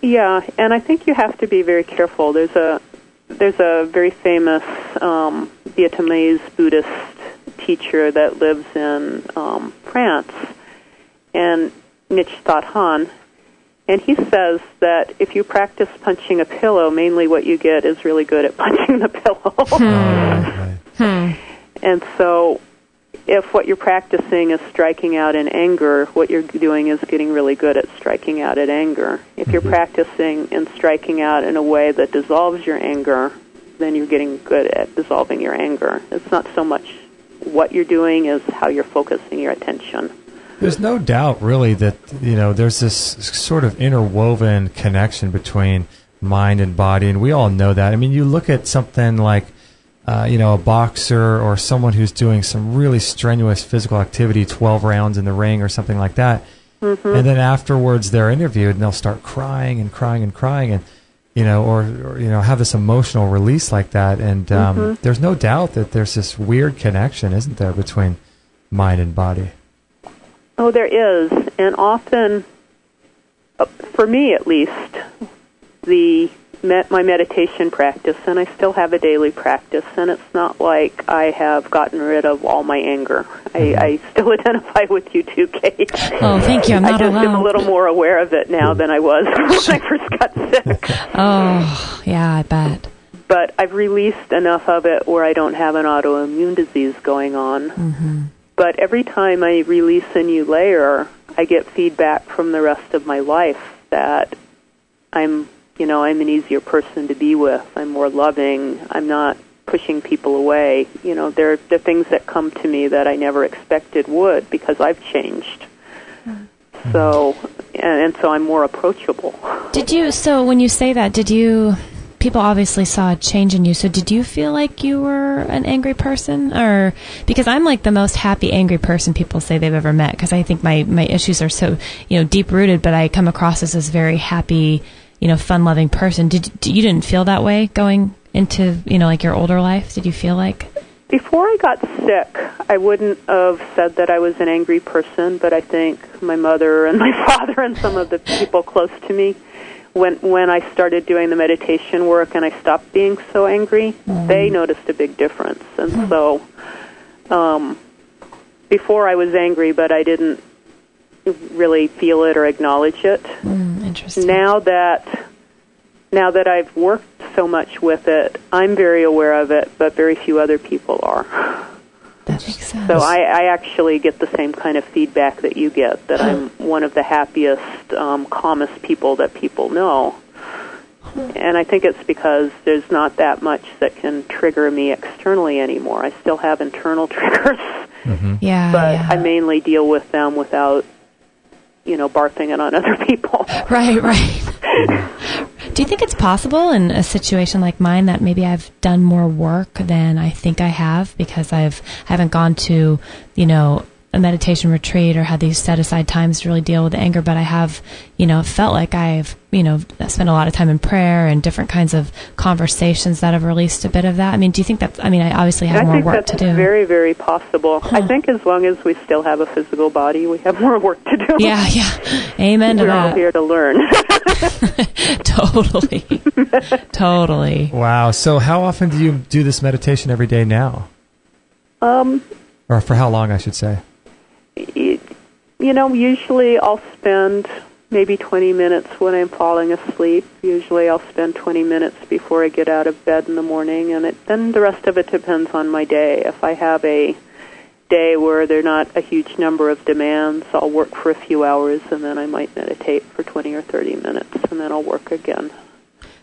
Yeah, and I think you have to be very careful. There's a very famous Vietnamese Buddhist teacher that lives in France, and Nich Thot Han, and he says that if you practice punching a pillow, mainly what you get is really good at punching the pillow. And so if what you're practicing is striking out in anger, what you're doing is getting really good at striking out at anger. If you're practicing and striking out in a way that dissolves your anger, then you're getting good at dissolving your anger. It's not so much what you're doing is how you're focusing your attention. There's no doubt, really, that there's this sort of interwoven connection between mind and body, and we all know that. I mean, you look at something like, a boxer or someone who's doing some really strenuous physical activity, 12 rounds in the ring or something like that, and then afterwards they're interviewed and they'll start crying and crying and crying, and or have this emotional release like that. And there's no doubt that there's this weird connection, isn't there, between mind and body? Oh, there is. And often, for me at least, my meditation practice, and I still have a daily practice, and it's not like I have gotten rid of all my anger. I still identify with you too, Kate. Oh, thank you. I'm not alone. I just am a little more aware of it now than I was when I first got sick. Oh, yeah, I bet. But I've released enough of it where I don't have an autoimmune disease going on. But every time I release a new layer, I get feedback from the rest of my life that I'm an easier person to be with. I'm more loving. I'm not pushing people away. There are things that come to me that I never expected would because I've changed. So, and so I'm more approachable. So when you say that, people obviously saw a change in you, so did you feel like you were an angry person? Or, because I'm like the most happy, angry person people say they've ever met, because I think my issues are so, deep-rooted, but I come across as this very happy, fun-loving person. You didn't feel that way going into, like your older life? Did you feel like? Before I got sick, I wouldn't have said that I was an angry person, but I think my mother and my father and some of the people close to me, when I started doing the meditation work and I stopped being so angry, they noticed a big difference. And so before I was angry, but I didn't really feel it or acknowledge it. Interesting. Now that I've worked so much with it, I'm very aware of it, but very few other people are. That makes sense. So I actually get the same kind of feedback that you get, that I'm one of the happiest, calmest people that people know. And I think it's because there's not that much that can trigger me externally anymore. I still have internal triggers, but I mainly deal with them without, barfing it on other people. Right. Do you think it's possible in a situation like mine that maybe I've done more work than I think I have because I haven't gone to, a meditation retreat or had these set aside times to really deal with the anger, but I have, felt like I've, spent a lot of time in prayer and different kinds of conversations that have released a bit of that. I mean, do you think that, I obviously have more work to do. I think that's very, very possible. I think as long as we still have a physical body, we have more work to do. Yeah. Amen to that. We're all here to learn. Totally. Wow. So how often do you do this meditation every day now? Or for how long, I should say? Usually I'll spend maybe 20 minutes when I'm falling asleep. Usually I'll spend 20 minutes before I get out of bed in the morning, and then the rest of it depends on my day. If I have a day where there are not a huge number of demands, I'll work for a few hours, and then I might meditate for 20 or 30 minutes, and then I'll work again.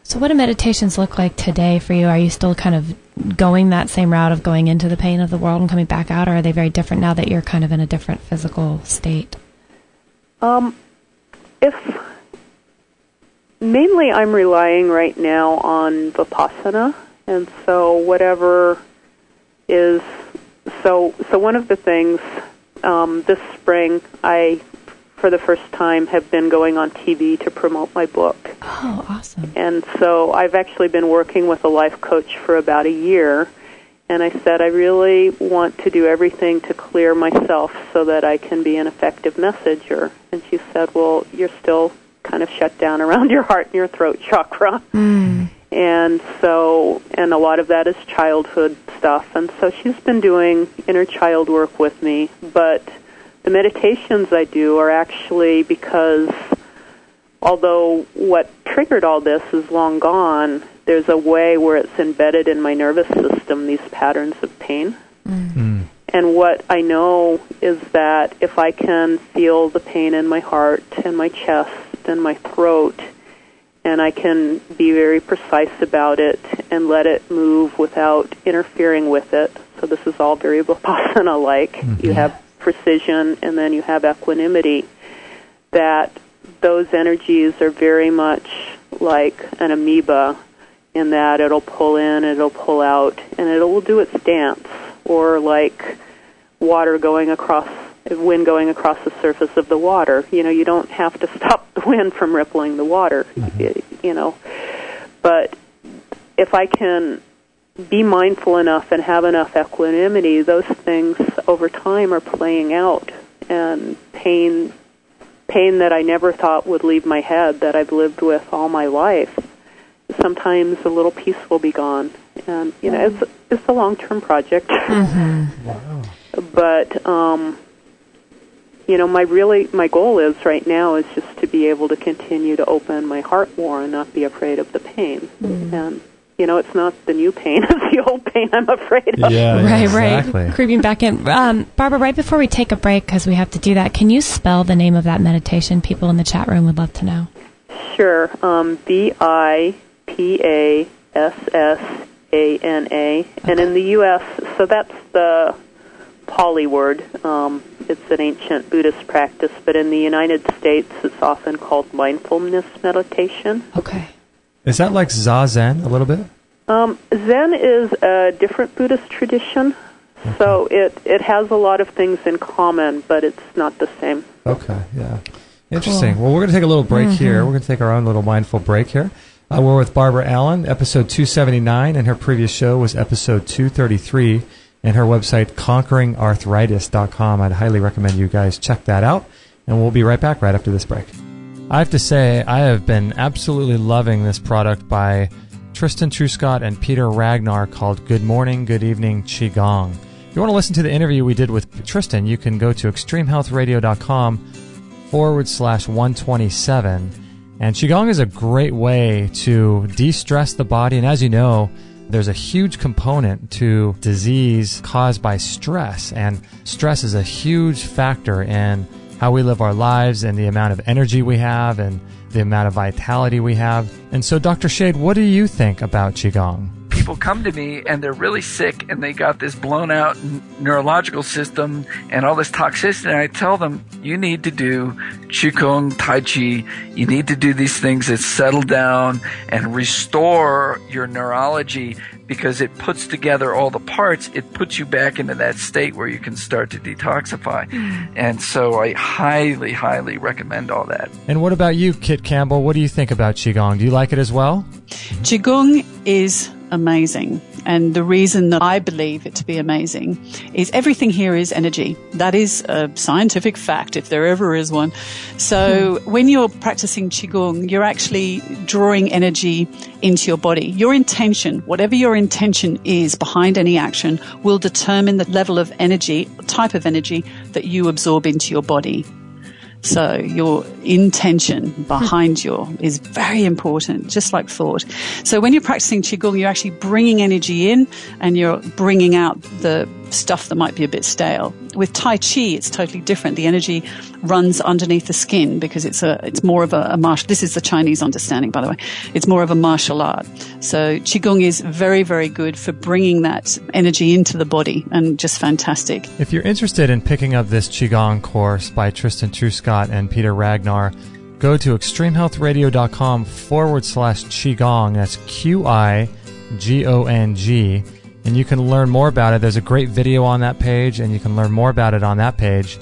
So what do meditations look like today for you? Are you still kind of going that same route of going into the pain of the world and coming back out, or are they very different now that you're kind of in a different physical state? Mainly I'm relying right now on Vipassana, and so whatever is, so one of the things, this spring I, for the first time, have been going on TV to promote my book. Oh, awesome. And so I've actually been working with a life coach for about a year, and I said I really want to do everything to clear myself so that I can be an effective messenger. And she said, well, you're still kind of shut down around your heart and your throat chakra. And so, and a lot of that is childhood stuff. And so she's been doing inner child work with me, but the meditations I do are actually because although what triggered all this is long gone, there's a way where it's embedded in my nervous system, these patterns of pain. And what I know is that if I can feel the pain in my heart and my chest and my throat and I can be very precise about it and let it move without interfering with it. So this is all very Vipassana-like. Mm-hmm. You have precision, and then you have equanimity. That those energies are very much like an amoeba, in that it'll pull in, it'll pull out, and it will do its dance, or like wind going across the surface of the water. You don't have to stop the wind from rippling the water, But if I can be mindful enough and have enough equanimity, those things over time are playing out. And pain that I never thought would leave my head, that I've lived with all my life, sometimes a little piece will be gone. And, it's a long-term project. Mm-hmm. Wow. But, my goal is right now is just to be able to continue to open my heart more and not be afraid of the pain. Mm-hmm. And, it's not the new pain, it's the old pain I'm afraid of. Yeah, exactly. Right. Creeping back in. Barbara, right before we take a break, because we have to do that, can you spell the name of that meditation? People in the chat room would love to know. Sure. Vipassana. And in the U.S., so that's the Pali word. It's an ancient Buddhist practice, but in the United States, it's often called mindfulness meditation. Okay. Is that like Zazen a little bit? Zen is a different Buddhist tradition, so it has a lot of things in common, but it's not the same. Okay, yeah. Interesting. Cool. Well, we're going to take a little break here. We're going to take our own little mindful break here. We're with Barbara Allan, episode 279, and her previous show was episode 233, and her website, conqueringarthritis.com. I'd highly recommend you guys check that out, and we'll be right back right after this break. I have to say, I have been absolutely loving this product by Tristan Truscott and Peter Ragnar called Good Morning, Good Evening Qigong. If you want to listen to the interview we did with Tristan, you can go to extremehealthradio.com/127. And Qigong is a great way to de-stress the body. And as you know, there's a huge component to disease caused by stress. And stress is a huge factor in how we live our lives and the amount of energy we have and the amount of vitality we have. And so, Dr. Shade, what do you think about Qigong? People come to me and they're really sick and they got this blown out neurological system and all this toxicity. And I tell them, you need to do Qigong, Tai Chi. You need to do these things that settle down and restore your neurology, because it puts together all the parts. It puts you back into that state where you can start to detoxify. And so I highly, highly recommend all that. And what about you, Kit Campbell? What do you think about Qigong? Do you like it as well? Qigong is amazing. And the reason that I believe it to be amazing is everything here is energy. That is a scientific fact, if there ever is one. So when you're practicing Qigong, you're actually drawing energy into your body. Your intention, whatever your intention is behind any action, will determine the level of energy, type of energy that you absorb into your body. So your intention behind is very important, just like thought. So when you're practicing Qigong, you're actually bringing energy in and you're bringing out the stuff that might be a bit stale. With Tai Chi, it's totally different. The energy runs underneath the skin because it's more of a martial. This is the Chinese understanding, by the way. It's more of a martial art. So Qigong is very, very good for bringing that energy into the body, and just fantastic. If you're interested in picking up this Qigong course by Tristan Truscott and Peter Ragnar, go to extremehealthradio.com/Qigong. That's QIGONG. And you can learn more about it. There's a great video on that page, and you can learn more about it on that page.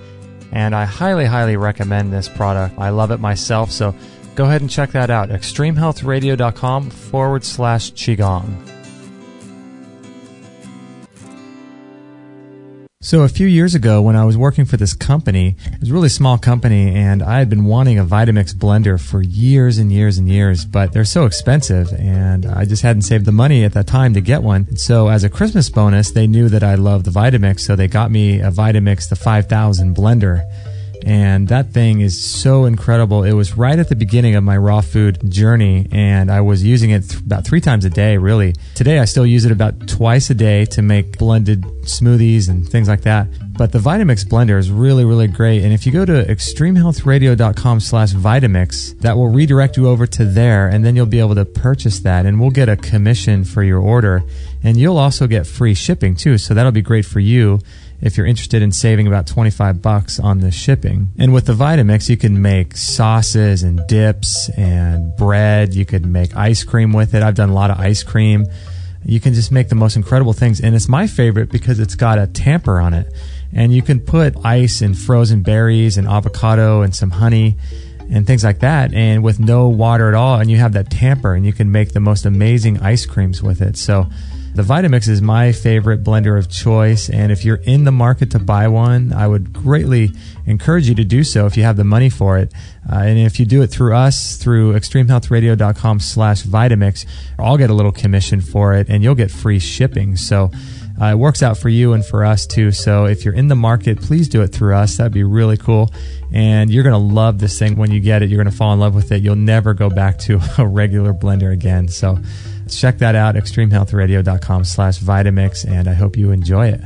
And I highly, highly recommend this product. I love it myself, so go ahead and check that out. extremehealthradio.com/Qigong. So a few years ago, when I was working for this company, it was a really small company, and I had been wanting a Vitamix blender for years and years and years, but they're so expensive, and I just hadn't saved the money at that time to get one. So as a Christmas bonus, they knew that I loved the Vitamix, so they got me a Vitamix, the 5000 blender. And that thing is so incredible. It was right at the beginning of my raw food journey, and I was using it about 3 times a day, really. Today, I still use it about twice a day to make blended smoothies and things like that. But the Vitamix blender is really, really great. And if you go to extremehealthradio.com/Vitamix, that will redirect you over to there, and then you'll be able to purchase that, and we'll get a commission for your order. And you'll also get free shipping, too, so that'll be great for you if you're interested in saving about $25 on the shipping. And with the Vitamix, you can make sauces and dips and bread. You could make ice cream with it. I've done a lot of ice cream. You can just make the most incredible things. And it's my favorite because it's got a tamper on it. And you can put ice and frozen berries and avocado and some honey and things like that, and with no water at all. And you have that tamper, and you can make the most amazing ice creams with it. So the Vitamix is my favorite blender of choice, and if you're in the market to buy one, I would greatly encourage you to do so if you have the money for it. And if you do it through us, through extremehealthradio.com/Vitamix, I'll get a little commission for it, and you'll get free shipping. So it works out for you and for us too. So if you're in the market, please do it through us. That'd be really cool. And you're going to love this thing when you get it. You're going to fall in love with it. You'll never go back to a regular blender again. So check that out, extremehealthradio.com/Vitamix, and I hope you enjoy it.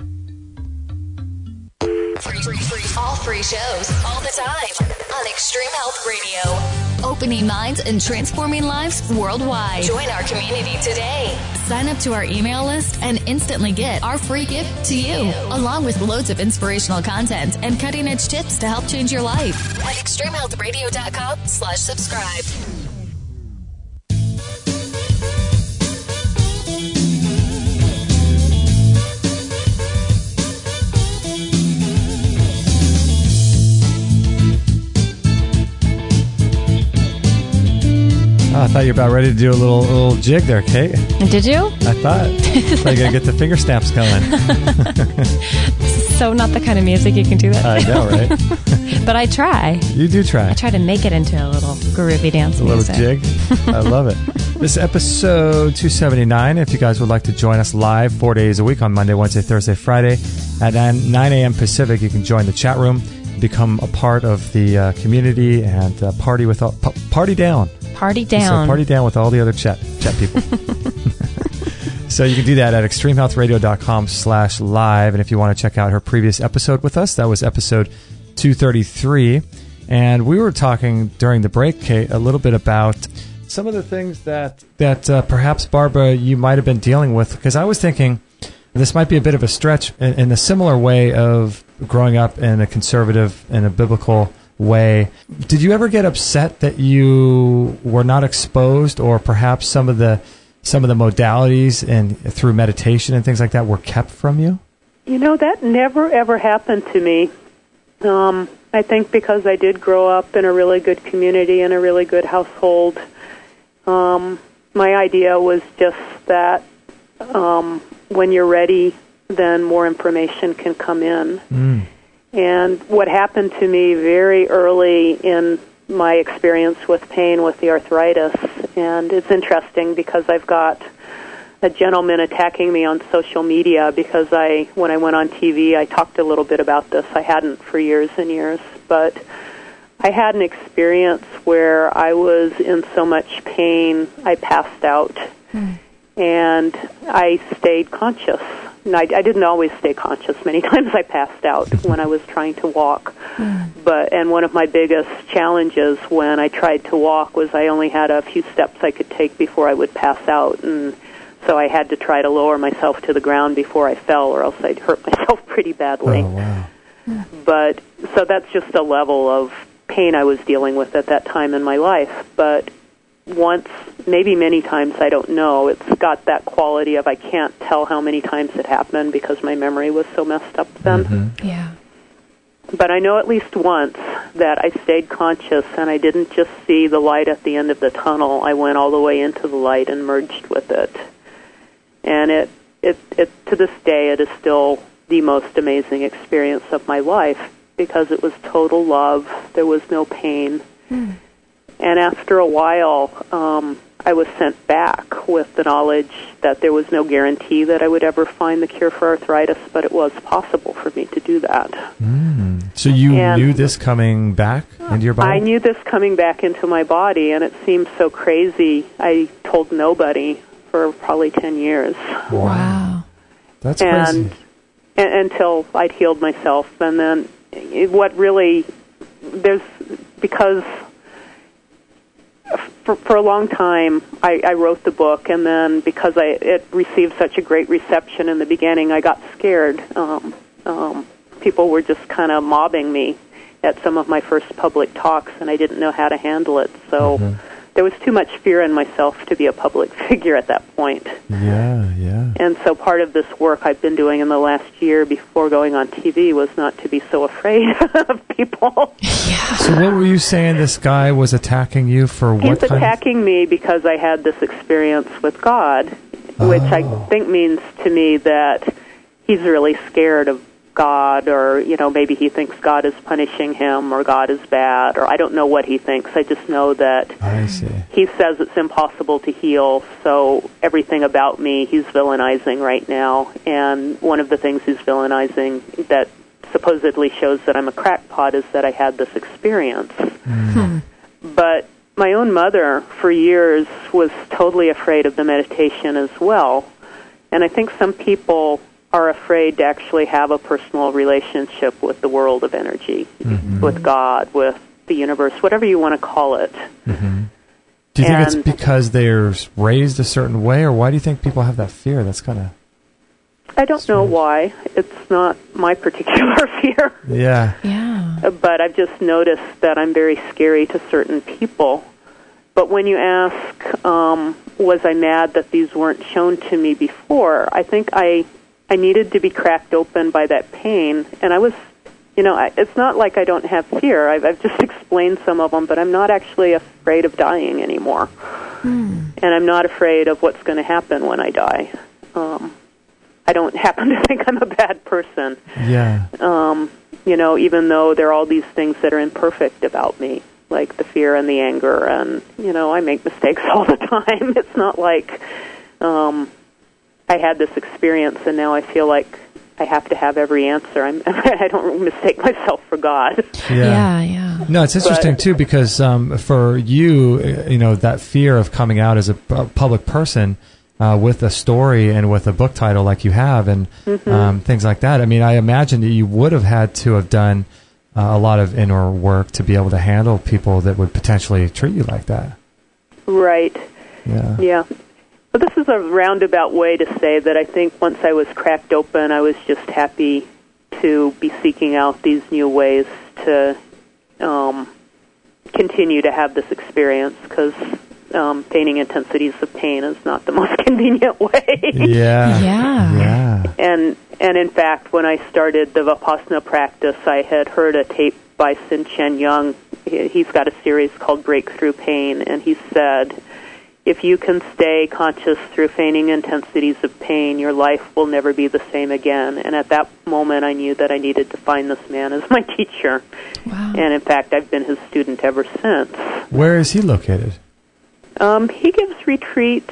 All free shows, all the time, on Extreme Health Radio. Opening minds and transforming lives worldwide. Join our community today. Sign up to our email list and instantly get our free gift to you, along with loads of inspirational content and cutting-edge tips to help change your life at extremehealthradio.com/subscribe. Oh, I thought you were about ready to do a little jig there, Kate. Did you? I thought you got to get the finger stamps going. So not the kind of music you can do that. I know, right? But I try. You do try. I try to make it into a little groovy dance music. A little jig. I love it. This is episode 279. If you guys would like to join us live 4 days a week on Monday, Wednesday, Thursday, Friday at 9 a.m. Pacific, you can join the chat room, become a part of the community, and party with party down. Party down. So party down with all the other chat people. So you can do that at extremehealthradio.com/live. And if you want to check out her previous episode with us, that was episode 233. And we were talking during the break, Kate, a little bit about some of the things that perhaps, Barbara, you might have been dealing with. Because I was thinking this might be a bit of a stretch in a similar way of growing up in a conservative and a biblical way. Did you ever get upset that you were not exposed, or perhaps some of the modalities and through meditation and things like that were kept from you? You know, that never ever happened to me. I think because I did grow up in a really good community and a really good household. My idea was just that when you're ready, then more information can come in. And what happened to me very early in my experience with pain with the arthritis, and it's interesting because I've got a gentleman attacking me on social media because when I went on TV, I talked a little bit about this. I hadn't for years and years, but I had an experience where I was in so much pain, I passed out, and I stayed conscious. And I didn't always stay conscious. Many times I passed out when I was trying to walk. And one of my biggest challenges when I tried to walk was I only had a few steps I could take before I would pass out. And so I had to try to lower myself to the ground before I fell, or else I'd hurt myself pretty badly. Oh, wow. But so that's just a level of pain I was dealing with at that time in my life. But once, maybe many times, I don't know, it's got that quality of I can't tell how many times it happened because my memory was so messed up then. Yeah. But I know at least once that I stayed conscious and I didn't just see the light at the end of the tunnel. I went all the way into the light and merged with it. And it to this day, it is still the most amazing experience of my life because it was total love. There was no pain. And after a while, I was sent back with the knowledge that there was no guarantee that I would ever find the cure for arthritis, but it was possible for me to do that. So you knew this coming back into your body? I knew this coming back into my body, and it seemed so crazy. I told nobody for probably 10 years. Wow. That's crazy. And until I'd healed myself. And then because for a long time, I wrote the book, and then because it received such a great reception in the beginning, I got scared. People were just kind of mobbing me at some of my first public talks, and I didn't know how to handle it. So there was too much fear in myself to be a public figure at that point. Yeah. And so part of this work I've been doing in the last year before going on TV was not to be so afraid of people. Yeah. So what were you saying this guy was attacking you for? What He's attacking me because I had this experience with God, which I think means to me that he's really scared of God, or, maybe he thinks God is punishing him, or God is bad, or I don't know what he thinks. I just know that he says it's impossible to heal, so everything about me he's villainizing right now. And one of the things he's villainizing that supposedly shows that I'm a crackpot is that I had this experience. But my own mother, for years, was totally afraid of the meditation as well. And I think some people are afraid to actually have a personal relationship with the world of energy, with God, with the universe, whatever you want to call it. Do you think it's because they're raised a certain way, or why do you think people have that fear? That's kind of... I don't know why. It's not my particular fear. Yeah. But I've just noticed that I'm very scary to certain people. But when you ask, was I mad that these weren't shown to me before, I think I needed to be cracked open by that pain. And I was, it's not like I don't have fear. I've just explained some of them, but I'm not actually afraid of dying anymore. And I'm not afraid of what's going to happen when I die. I don't happen to think I'm a bad person. Yeah. Even though there are all these things that are imperfect about me, like the fear and the anger, and, I make mistakes all the time. It's not like I had this experience and now I feel like I have to have every answer. I don't mistake myself for God. Yeah. No, it's interesting, too, because for you, that fear of coming out as a public person with a story and with a book title like you have and things like that, I mean, I imagine that you would have had to have done a lot of inner work to be able to handle people that would potentially treat you like that. Right. Yeah. Well, this is a roundabout way to say that I think once I was cracked open, I was just happy to be seeking out these new ways to continue to have this experience, because feigning intensities of pain is not the most convenient way. Yeah. And in fact, when I started the Vipassana practice, I had heard a tape by Sin-Chen Young. He's got a series called Breakthrough Pain, and he said, if you can stay conscious through feigning intensities of pain, your life will never be the same again. And at that moment, I knew that I needed to find this man as my teacher. Wow. And in fact, I've been his student ever since. Where is he located? He gives retreats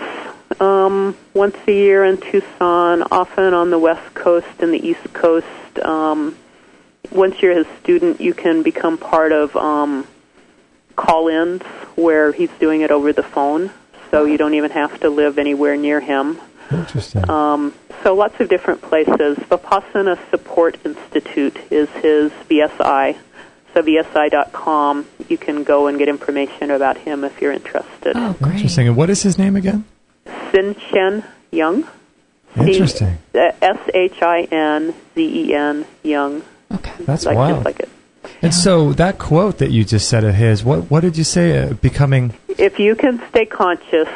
once a year in Tucson, often on the West Coast and the East Coast. Once you're his student, you can become part of call-ins where he's doing it over the phone. So you don't even have to live anywhere near him. Interesting. So lots of different places. Vipassana Support Institute is his BSI. So BSI.com, you can go and get information about him if you're interested. Oh, great. Interesting. And what is his name again? Sin-Chen Young. Interesting. SHINZEN Young. Okay. That's like, wild. Just like it. And so that quote that you just said of his, what did you say? Becoming... If you can stay conscious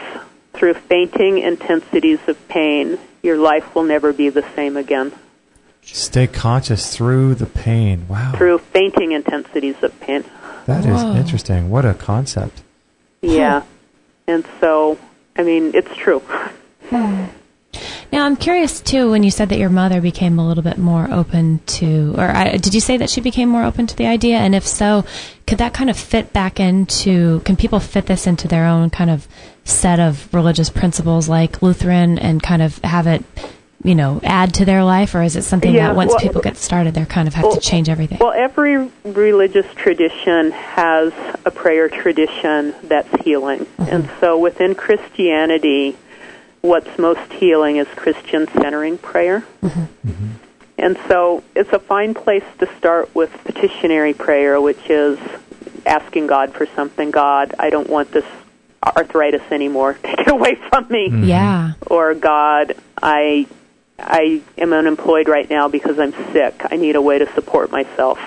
through fainting intensities of pain, your life will never be the same again. Stay conscious through the pain. Wow. Through fainting intensities of pain. That is interesting. What a concept. Yeah. And so, I mean, it's true. Now, I'm curious, too, when you said that your mother became a little bit more open to, did you say that she became more open to the idea? And if so, could that kind of fit back into, can people fit this into their own kind of set of religious principles like Lutheran and kind of have it add to their life, or is it something that once people get started, they kind of have to change everything? Well, every religious tradition has a prayer tradition that's healing. Mm-hmm. And so within Christianity, what's most healing is Christian centering prayer. Mm-hmm. Mm-hmm. And so it's a fine place to start with petitionary prayer, which is asking God for something. God, I don't want this arthritis anymore. Take it away from me. Mm-hmm. Yeah. Or God, I am unemployed right now because I'm sick. I need a way to support myself.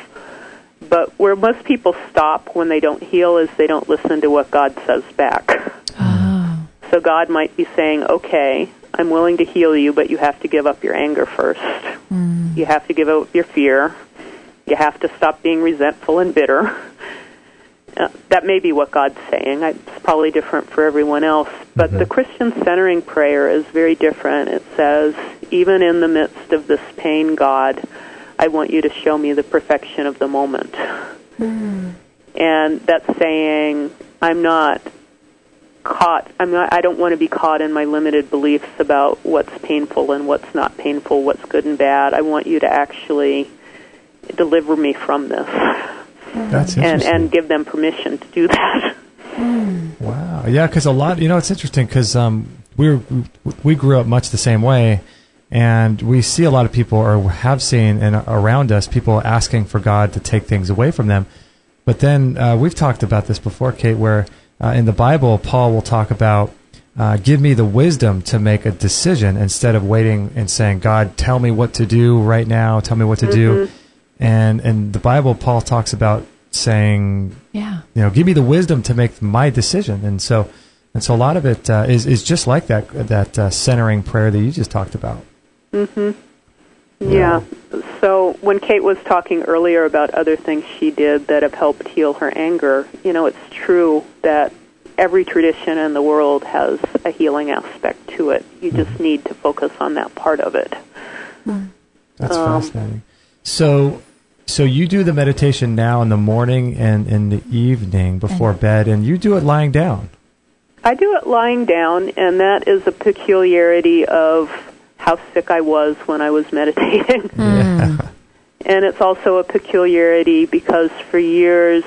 But where most people stop when they don't heal is they don't listen to what God says back. Oh. So God might be saying, okay, I'm willing to heal you, but you have to give up your anger first. Mm. You have to give up your fear. You have to stop being resentful and bitter. That may be what God's saying. It's probably different for everyone else. But the Christian centering prayer is very different. It says, even in the midst of this pain, God, I want you to show me the perfection of the moment. Mm. And that's saying, I don't want to be caught in my limited beliefs about what's painful and what's not painful, what's good and bad. I want you to actually deliver me from this. That's interesting. And give them permission to do that. Wow. Yeah, because a lot, it's interesting because we grew up much the same way, and we see a lot of people, or have seen and around us, people asking for God to take things away from them. But then we've talked about this before, Kate, where in the Bible, Paul will talk about, give me the wisdom to make a decision instead of waiting and saying, God, tell me what to do right now, tell me what to do. And in the Bible, Paul talks about saying, give me the wisdom to make my decision. And so a lot of it is just like that centering prayer that you just talked about. Mm-hmm. Yeah. So when Kate was talking earlier about other things she did that have helped heal her anger, it's true that every tradition in the world has a healing aspect to it. You just need to focus on that part of it. That's fascinating. So you do the meditation now in the morning and in the evening before bed, and you do it lying down. I do it lying down, and that is a peculiarity of how sick I was when I was meditating. Yeah. And it's also a peculiarity because for years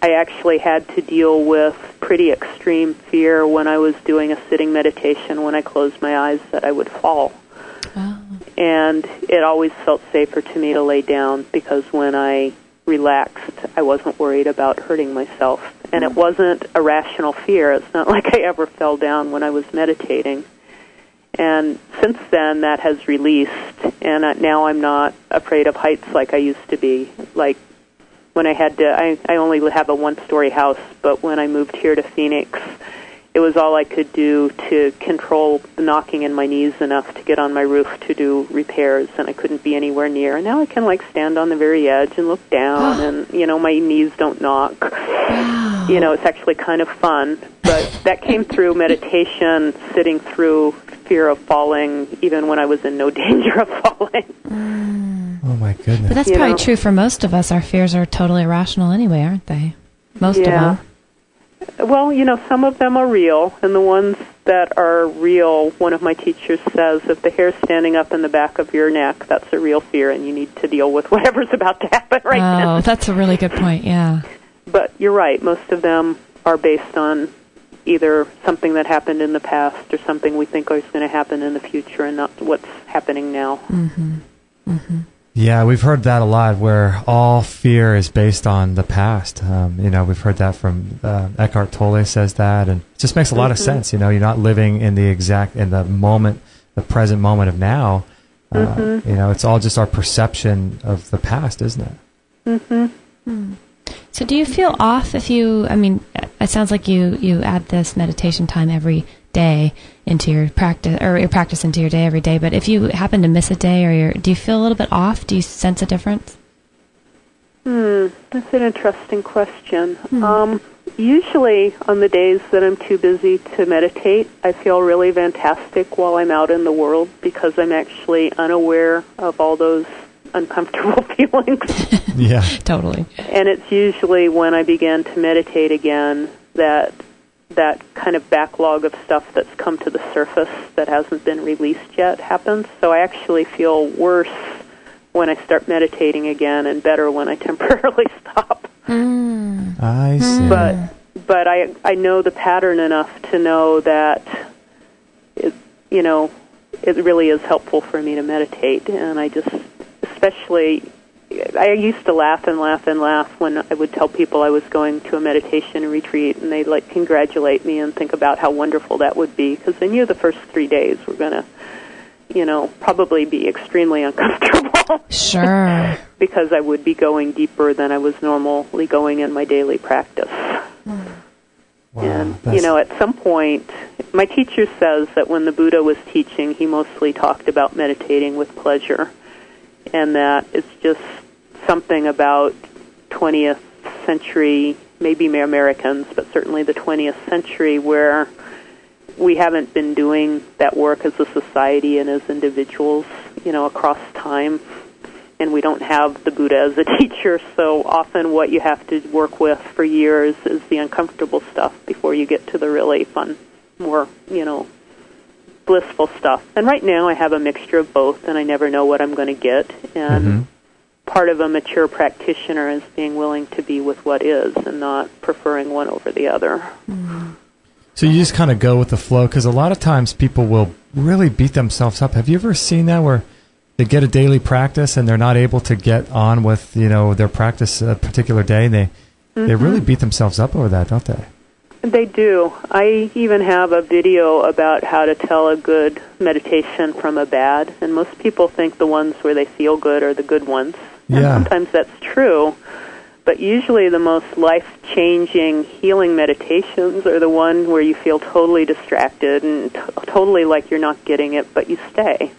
I actually had to deal with pretty extreme fear when I was doing a sitting meditation. When I closed my eyes, that I would fall. Oh. And it always felt safer to me to lay down because when I relaxed, I wasn't worried about hurting myself. And it wasn't a rational fear. It's not like I ever fell down when I was meditating. And since then, that has released, and now I'm not afraid of heights like I used to be. Like when I had to, I only have a one-story house, but when I moved here to Phoenix, it was all I could do to control the knocking in my knees enough to get on my roof to do repairs, and I couldn't be anywhere near. And now I can stand on the very edge and look down, and my knees don't knock. Wow. It's actually kind of fun. But that came through meditation, sitting through fear of falling, even when I was in no danger of falling. Oh my goodness! But that's probably true for most of us. Our fears are totally irrational anyway, aren't they? Most of them. Well, some of them are real, and the ones that are real, one of my teachers says, if the hair's standing up in the back of your neck, that's a real fear, and you need to deal with whatever's about to happen right now. Oh, that's a really good point, yeah. But you're right, most of them are based on either something that happened in the past or something we think is going to happen in the future and not what's happening now. Mm-hmm. Mm-hmm. Yeah, we've heard that a lot, where all fear is based on the past. We've heard that from Eckhart Tolle says that, and it just makes a lot of sense. You're not living in the moment, the present moment of now. It's all just our perception of the past, isn't it? Mm-hmm. Mm. So do you feel off if it sounds like you add this meditation time every day into your practice, or your practice into your day every day, but if you happen to miss a day, do you feel a little bit off? Do you sense a difference? That's an interesting question. Usually on the days that I'm too busy to meditate, I feel really fantastic while I'm out in the world because I'm actually unaware of all those uncomfortable feelings. Yeah, totally. And it's usually when I begin to meditate again that that kind of backlog of stuff that's come to the surface that hasn't been released yet happens. So I actually feel worse when I start meditating again and better when I temporarily stop. I see. But I know the pattern enough to know that it really is helpful for me to meditate. And I just, especially, I used to laugh and laugh and laugh when I would tell people I was going to a meditation retreat, and they'd congratulate me and think about how wonderful that would be, because they knew the first 3 days were going to, probably be extremely uncomfortable. Sure. Because I would be going deeper than I was normally going in my daily practice. Wow, and, at some point, my teacher says that when the Buddha was teaching, he mostly talked about meditating with pleasure, and that it's just something about 20th century, maybe Americans, but certainly the 20th century, where we haven't been doing that work as a society and as individuals, across time. And we don't have the Buddha as a teacher, so often what you have to work with for years is the uncomfortable stuff before you get to the really fun, more, blissful stuff. And right now I have a mixture of both, and I never know what I'm going to get. And part of a mature practitioner is being willing to be with what is and not preferring one over the other. So you just kind of go with the flow, because a lot of times people will really beat themselves up. Have you ever seen that, where they get a daily practice and they're not able to get on with, their practice a particular day, and they really beat themselves up over that, don't they? They do. I even have a video about how to tell a good meditation from a bad, and most people think the ones where they feel good are the good ones. And sometimes that's true, but usually the most life-changing healing meditations are the one where you feel totally distracted and totally like you're not getting it, but you stay.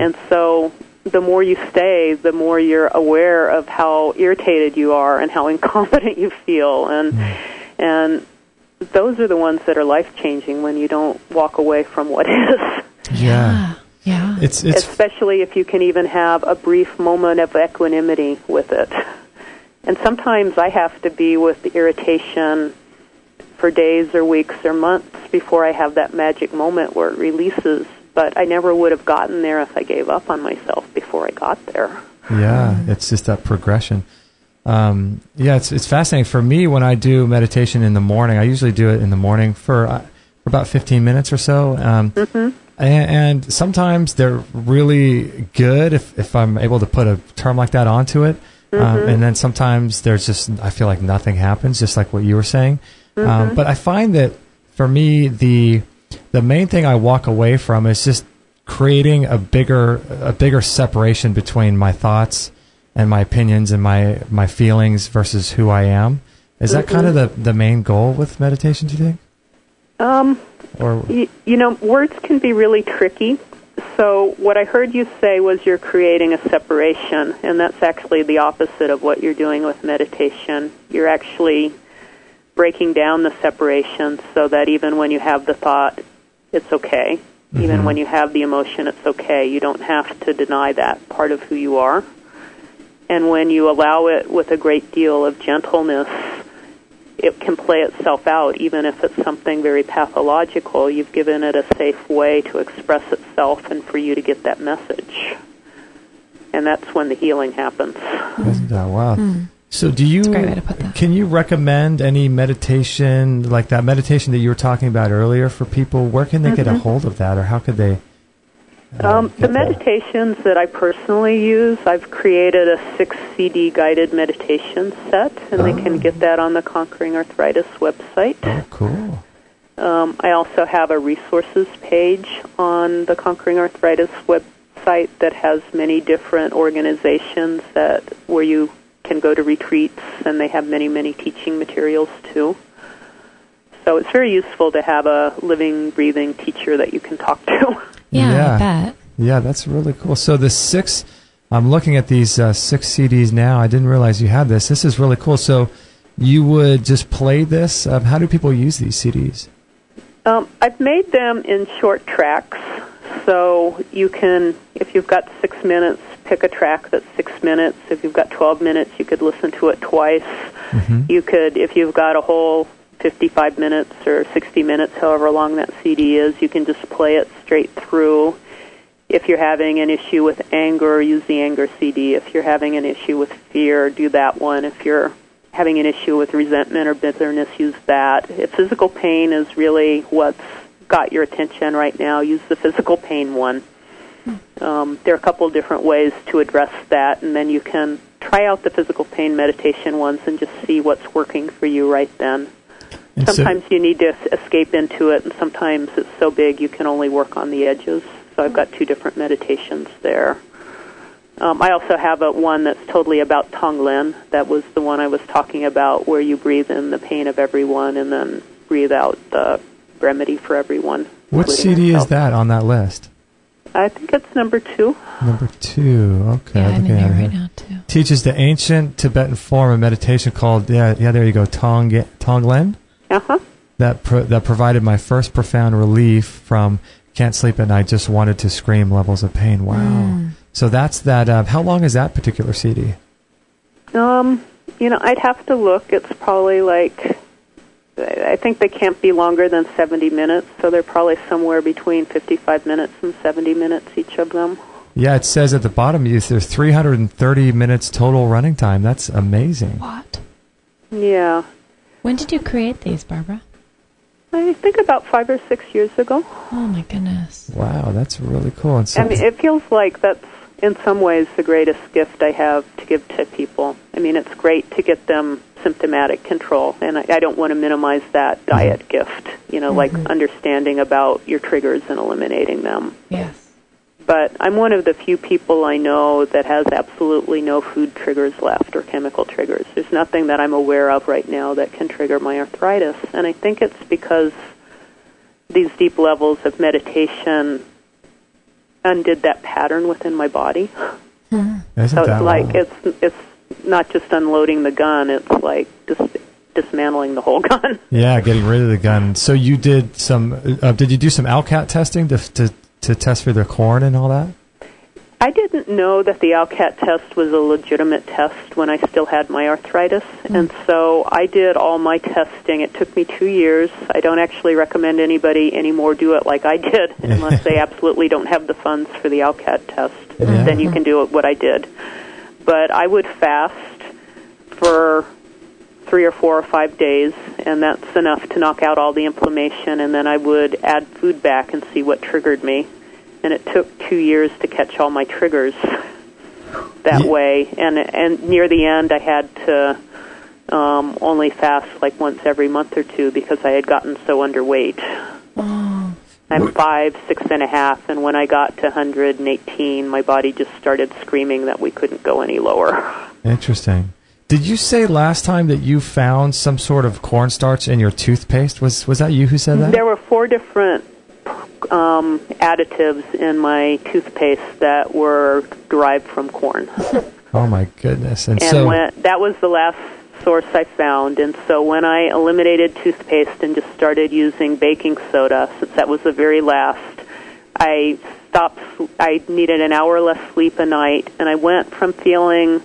And so the more you stay, the more you're aware of how irritated you are and how incompetent you feel, and those are the ones that are life-changing when you don't walk away from what is. Yeah. It's especially if you can even have a brief moment of equanimity with it. And sometimes I have to be with the irritation for days or weeks or months before I have that magic moment where it releases. But I never would have gotten there if I gave up on myself before I got there. Yeah, it's just that progression. It's fascinating. For me, when I do meditation in the morning, I usually do it in the morning for about 15 minutes or so. And sometimes they're really good if I'm able to put a term like that onto it. And then sometimes there's just, I feel like nothing happens, just like what you were saying. But I find that for me, the main thing I walk away from is just creating a bigger separation between my thoughts and my opinions and my feelings versus who I am. Is that kind of the main goal with meditation, do you think? Words can be really tricky. So what I heard you say was you're creating a separation, and that's actually the opposite of what you're doing with meditation. You're actually breaking down the separation so that even when you have the thought, it's okay. Even when you have the emotion, it's okay. You don't have to deny that part of who you are. And when you allow it with a great deal of gentleness, it can play itself out, even if it's something very pathological. You've given it a safe way to express itself and for you to get that message. And that's when the healing happens. Wow. So can you recommend any meditation, like that meditation that you were talking about earlier, for people? Where can they get a hold of that, or how could they? The meditations that I personally use, I've created a 6 CD guided meditation set, and they can get that on the Conquering Arthritis website. Oh, cool. I also have a resources page on the Conquering Arthritis website that has many different organizations where you can go to retreats, and they have many, many teaching materials too. So it's very useful to have a living, breathing teacher that you can talk to. Yeah, I bet. Yeah, that's really cool. So I'm looking at these 6 CDs now. I didn't realize you had this. This is really cool. So you would just play this? How do people use these CDs? I've made them in short tracks. So you can, if you've got 6 minutes, pick a track that's 6 minutes. If you've got 12 minutes, you could listen to it twice. You could, if you've got a whole 55 minutes or 60 minutes, however long that CD is. You can just play it straight through. If you're having an issue with anger, use the anger CD. If you're having an issue with fear, do that one. If you're having an issue with resentment or bitterness, use that. If physical pain is really what's got your attention right now, use the physical pain one. There are a couple of different ways to address that, and then you can try out the physical pain meditation ones and just see what's working for you right then. And sometimes you need to escape into it, and sometimes it's so big you can only work on the edges. So I've got 2 different meditations there. I also have one that's totally about Tonglen. That was the one I was talking about, where you breathe in the pain of everyone and then breathe out the remedy for everyone. What CD yourself. Is that on that list? I think it's number 2. Number 2, okay. Yeah, I'm in here right now, too. Teaches the ancient Tibetan form of meditation called, there you go, Tonglen. Uh-huh. That provided my first profound relief from can't sleep at night, just wanted to scream levels of pain. Wow. So that's that. How long is that particular CD? I'd have to look. It's probably I think they can't be longer than 70 minutes, so they're probably somewhere between 55 minutes and 70 minutes each of them. Yeah, it says at the bottom there's 330 minutes total running time. That's amazing. What? Yeah. When did you create these, Barbara? I think about 5 or 6 years ago. Oh, my goodness. Wow, that's really cool. And so it feels like that's, in some ways, the greatest gift I have to give to people. It's great to get them symptomatic control, and I don't want to minimize that diet gift, like understanding about your triggers and eliminating them. Yes. But I'm one of the few people I know that has absolutely no food triggers left or chemical triggers. There's nothing that I'm aware of right now that can trigger my arthritis. And I think it's because these deep levels of meditation undid that pattern within my body. Isn't so that it's not just unloading the gun, it's like just dismantling the whole gun. Yeah, getting rid of the gun. So you did did you do some ALCAT testing to test for the corn and all that? I didn't know that the ALCAT test was a legitimate test when I still had my arthritis, and so I did all my testing. It took me 2 years. I don't actually recommend anybody anymore do it like I did, unless they absolutely don't have the funds for the ALCAT test. Yeah. Then you can do what I did. But I would fast for 3 or 4 or 5 days, and that's enough to knock out all the inflammation, and then I would add food back and see what triggered me. And it took 2 years to catch all my triggers that way. And near the end, I had to only fast like once every month or 2 because I had gotten so underweight. Oh. I'm 5, 6.5, and when I got to 118, my body just started screaming that we couldn't go any lower. Interesting. Did you say last time that you found some sort of cornstarch in your toothpaste? Was that you who said that? There were 4 different additives in my toothpaste that were derived from corn. Oh my goodness! And so that was the last source I found. And so when I eliminated toothpaste and just started using baking soda, since that was the very last, I stopped. I needed an hour less sleep a night, and I went from feeling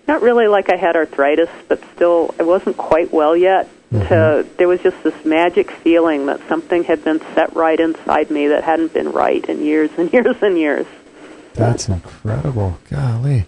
not really like I had arthritis, but still I wasn't quite well yet. There was just this magic feeling that something had been set right inside me that hadn't been right in years and years and years. That's incredible. Golly.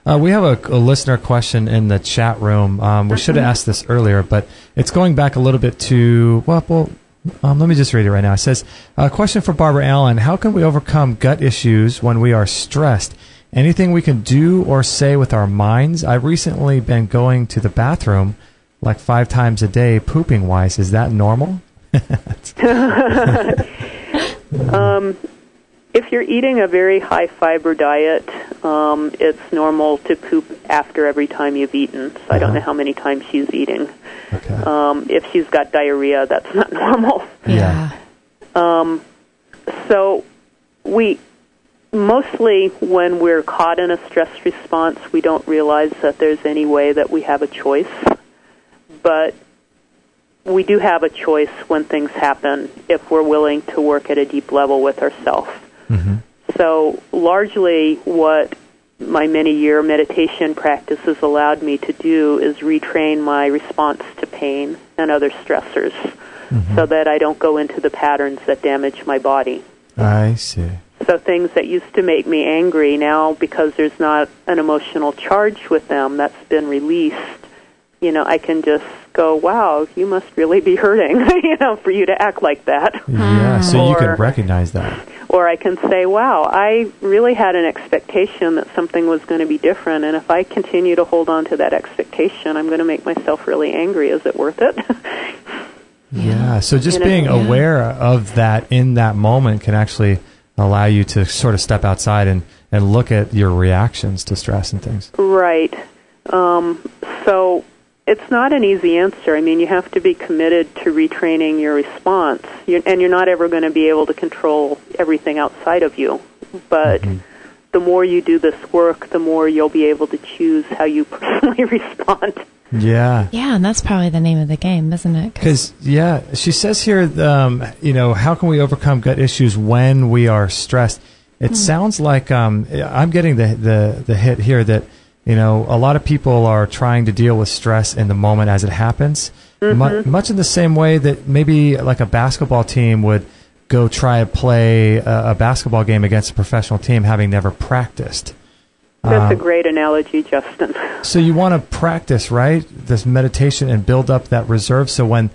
We have a listener question in the chat room. We should have asked this earlier, but it's going back a little bit to, let me just read it right now. It says, question for Barbara Allan. How can we overcome gut issues when we are stressed? Anything we can do or say with our minds? I've recently been going to the bathroom like 5 times a day, pooping wise. Is that normal? If you're eating a very high fiber diet, it's normal to poop after every time you've eaten. So I don't know how many times she's eating. Okay. If she's got diarrhea, that's not normal. Yeah. So mostly when we're caught in a stress response, we don't realize that there's any way that we have a choice. But we do have a choice when things happen if we're willing to work at a deep level with ourselves. Mm-hmm. So largely what my many-year meditation practice has allowed me to do is retrain my response to pain and other stressors so that I don't go into the patterns that damage my body. I see. So things that used to make me angry now, because there's not an emotional charge with them that's been released, I can just go, wow, you must really be hurting, for you to act like that. Yeah, so you can recognize that. Or I can say, wow, I really had an expectation that something was going to be different, and if I continue to hold on to that expectation, I'm going to make myself really angry. Is it worth it? Yeah, so just being aware of that in that moment can actually allow you to sort of step outside and look at your reactions to stress and things. Right. So it's not an easy answer. I mean, you have to be committed to retraining your response, and you're not ever going to be able to control everything outside of you. But the more you do this work, the more you'll be able to choose how you personally respond. Yeah. Yeah, and that's probably the name of the game, isn't it? Because, she says here, how can we overcome gut issues when we are stressed? It sounds like I'm getting the hit here that, a lot of people are trying to deal with stress in the moment as it happens, much in the same way that maybe like a basketball team would go try to play a basketball game against a professional team having never practiced. That's a great analogy, Justin. So you want to practice, right, this meditation and build up that reserve so when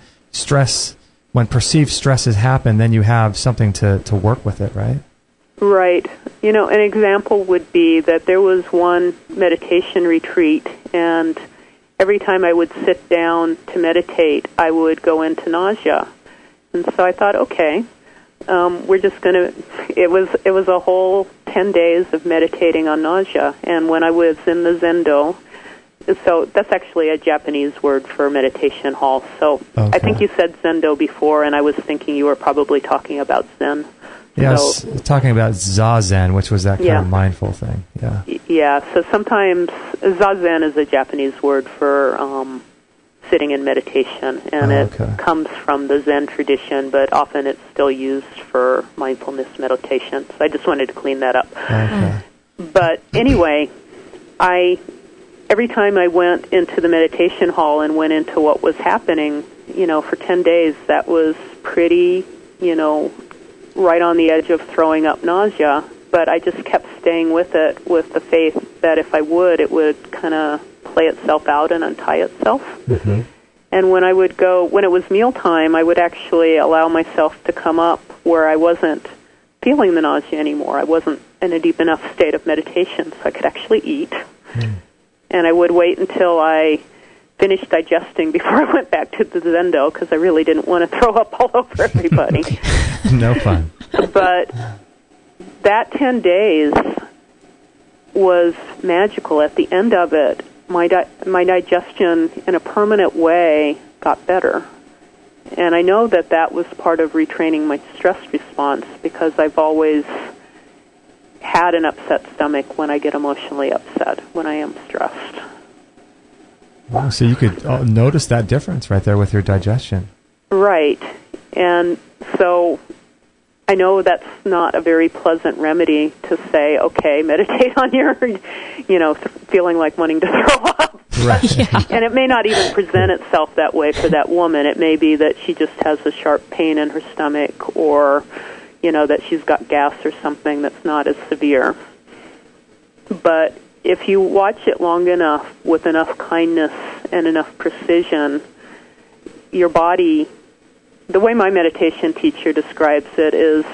perceived stresses happen, then you have something to work with it, right? Right. An example would be that there was one meditation retreat, and every time I would sit down to meditate, I would go into nausea. And so I thought, okay, we're just going to, it was a whole 10 days of meditating on nausea. And when I was in the Zendo, so that's actually a Japanese word for meditation hall. So I think you said Zendo before, and I was thinking you were probably talking about Zen. Yeah, I was talking about Zazen, which was that kind of mindful thing. Yeah. Yeah, so sometimes Zazen is a Japanese word for sitting in meditation, and it comes from the Zen tradition, but often it's still used for mindfulness meditation. So I just wanted to clean that up. Okay. But anyway, every time I went into the meditation hall and went into what was happening, for 10 days, that was pretty, right on the edge of throwing up nausea. But I just kept staying with it with the faith that if I would, it would kind of play itself out and untie itself. Mm-hmm. And when it was mealtime, I would actually allow myself to come up where I wasn't feeling the nausea anymore. I wasn't in a deep enough state of meditation, so I could actually eat. And I would wait until I finished digesting before I went back to the Zendo, because I really didn't want to throw up all over everybody. No fun. But that 10 days was magical. At the end of it, my digestion in a permanent way got better. And I know that was part of retraining my stress response, because I've always had an upset stomach when I get emotionally upset, when I am stressed. Wow, so you could notice that difference right there with your digestion. Right. And so I know that's not a very pleasant remedy to say, okay, meditate on your, feeling like wanting to throw up. Right. Yeah. And it may not even present itself that way for that woman. It may be that she just has a sharp pain in her stomach, or, that she's got gas or something that's not as severe. But if you watch it long enough with enough kindness and enough precision, your body, the way my meditation teacher describes it is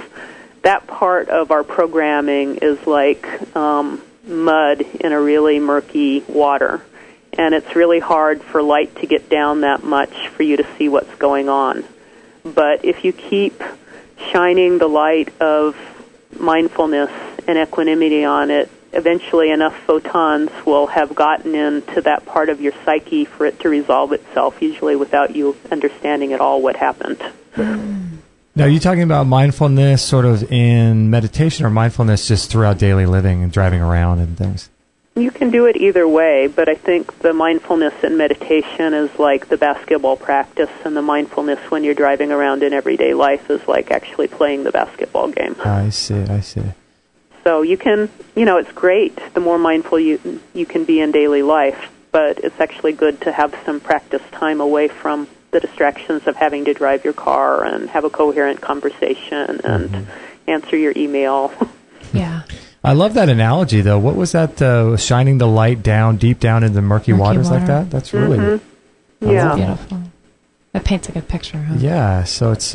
that part of our programming is like mud in a really murky water. And it's really hard for light to get down that much for you to see what's going on. But if you keep shining the light of mindfulness and equanimity on it, eventually enough photons will have gotten into that part of your psyche for it to resolve itself, usually without you understanding at all what happened. Now, are you talking about mindfulness sort of in meditation, or mindfulness just throughout daily living and driving around and things? You can do it either way, but I think the mindfulness in meditation is like the basketball practice, and the mindfulness when you're driving around in everyday life is like actually playing the basketball game. I see. So you can, it's great the more mindful you can be in daily life, but it's actually good to have some practice time away from the distractions of having to drive your car and have a coherent conversation and answer your email. Yeah. I love that analogy, though. What was that, shining the light down, deep down into murky waters like that? That's really... Yeah. Beautiful. That paints a good picture, huh? Yeah, so it's...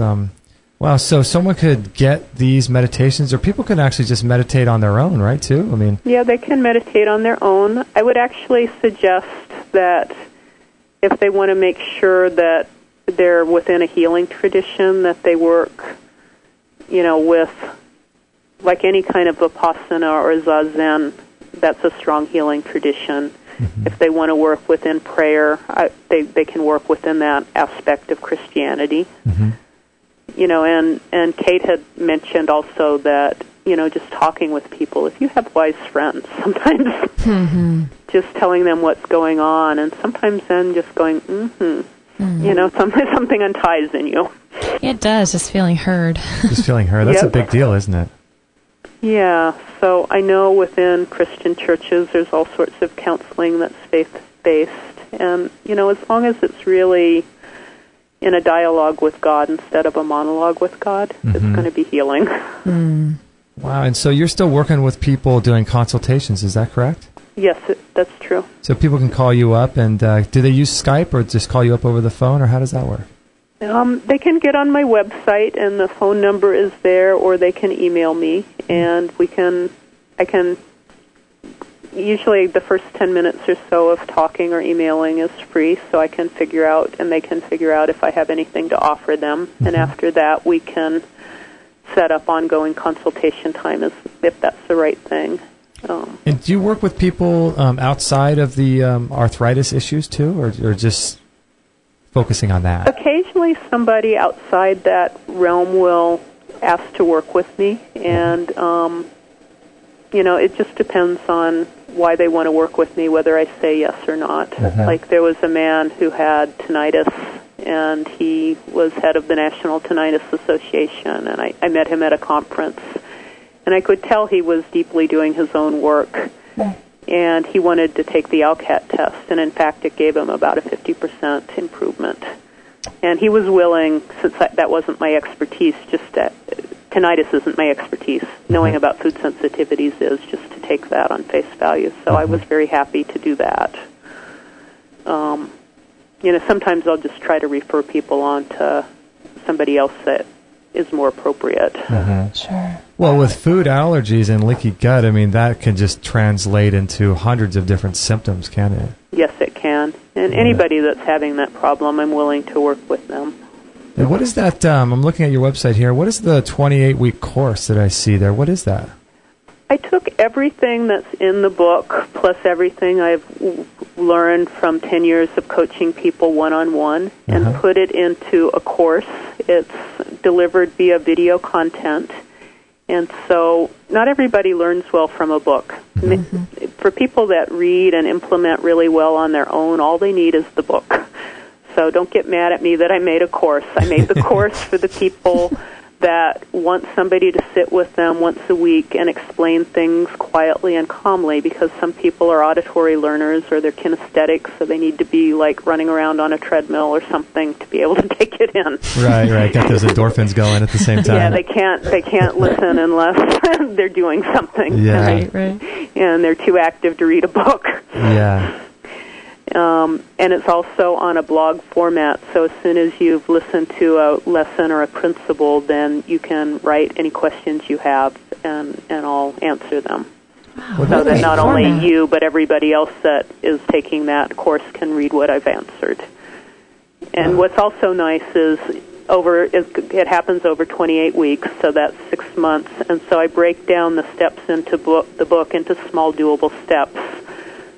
Wow, so someone could get these meditations, or people can actually just meditate on their own, right, too? I mean... Yeah, they can meditate on their own. I would actually suggest that if they want to make sure that they're within a healing tradition, that they work, with, like any kind of Vipassana or Zazen, that's a strong healing tradition. Mm-hmm. If they want to work within prayer, they can work within that aspect of Christianity. Mm-hmm. And Kate had mentioned also that, just talking with people, if you have wise friends, sometimes just telling them what's going on, and sometimes then just going, something unties in you. It does, just feeling heard. Just feeling heard. That's a big deal, isn't it? Yeah, so I know within Christian churches there's all sorts of counseling that's faith-based, and, as long as it's really in a dialogue with God instead of a monologue with God, it's going to be healing. Wow, and so you're still working with people doing consultations, is that correct? Yes, that's true. So people can call you up, and do they use Skype or just call you up over the phone, or how does that work? They can get on my website, and the phone number is there, or they can email me, and I can, usually the first 10 minutes or so of talking or emailing is free, so I can figure out, and they can figure out if I have anything to offer them, and after that we can set up ongoing consultation time if that's the right thing. And do you work with people outside of the arthritis issues too, or just focusing on that? Occasionally somebody outside that realm will ask to work with me, and it just depends on why they want to work with me, whether I say yes or not. Like there was a man who had tinnitus, and he was head of the National Tinnitus Association, and I met him at a conference, and I could tell he was deeply doing his own work, and he wanted to take the ALCAT test, and in fact it gave him about a 50% improvement. And he was willing, since that wasn't my expertise, tinnitus isn't my expertise, knowing about food sensitivities is, just to take that on face value. So I was very happy to do that. Sometimes I'll just try to refer people on to somebody else that is more appropriate. Sure. Well, with food allergies and leaky gut, I mean, that can just translate into hundreds of different symptoms, can it? Yes, it can. And anybody that's having that problem, I'm willing to work with them. And what is that? I'm looking at your website here. What is the 28-week course that I see there? What is that? I took everything that's in the book, plus everything I've learned from 10 years of coaching people one-on-one, and put it into a course. It's delivered via video content. And so not everybody learns well from a book. For people that read and implement really well on their own, all they need is the book. So don't get mad at me that I made a course. I made the course for the people that want somebody to sit with them once a week and explain things quietly and calmly, because some people are auditory learners or they're kinesthetic, so they need to be like running around on a treadmill or something to be able to take it in. Right. Got those endorphins going at the same time. Yeah, they can't listen unless they're doing something. Yeah. Right. And they're too active to read a book. Yeah. And it's also on a blog format, so as soon as you've listened to a lesson or a principle, then you can write any questions you have, and I'll answer them. Wow. So that not only you, but everybody else that is taking that course can read what I've answered. And what's also nice is it happens over 28 weeks, so that's 6 months, and so I break down the steps into the book into small, doable steps.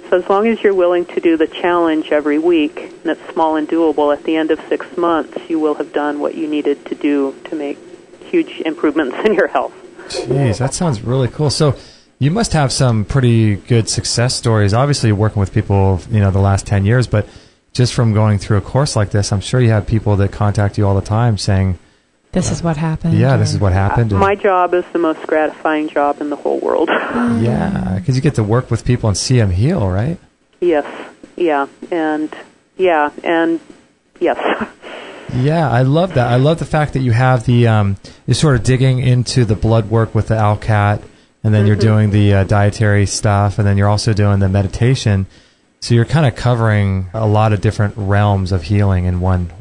So as long as you're willing to do the challenge every week, and it's small and doable, at the end of 6 months, you will have done what you needed to do to make huge improvements in your health. Jeez, that sounds really cool. So you must have some pretty good success stories. Obviously, working with people, the last 10 years, but just from going through a course like this, I'm sure you have people that contact you all the time saying, This is what happened. Yeah, this is what happened. My job is the most gratifying job in the whole world. Yeah, because you get to work with people and see them heal, right? Yes. And yes. Yeah, I love that. I love the fact that you have the you're sort of digging into the blood work with the ALCAT, and then you're doing the dietary stuff, and then you're also doing the meditation. So you're kind of covering a lot of different realms of healing in one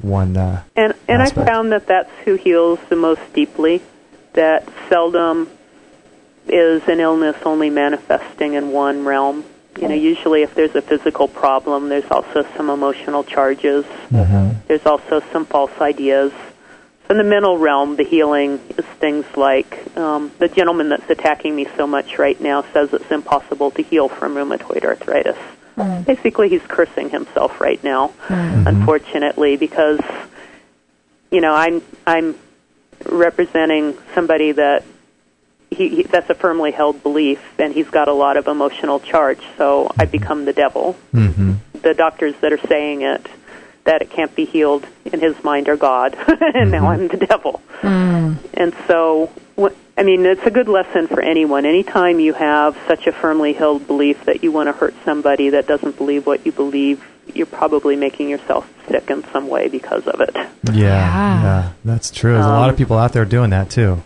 and I found that that's who heals the most deeply. That seldom is an illness only manifesting in one realm. Usually if there's a physical problem, there's also some emotional charges. There's also some false ideas. So in the mental realm, the healing is things like the gentleman that's attacking me so much right now says it's impossible to heal from rheumatoid arthritis. Basically, he's cursing himself right now, unfortunately, because, I'm representing somebody that that's a firmly held belief, and he's got a lot of emotional charge, so I become the devil. The doctors that are saying it, that it can't be healed in his mind are God, and now I'm the devil. And so, it's a good lesson for anyone. Anytime you have such a firmly held belief that you want to hurt somebody that doesn't believe what you believe, you're probably making yourself sick in some way because of it. Yeah, that's true. There's a lot of people out there doing that, too.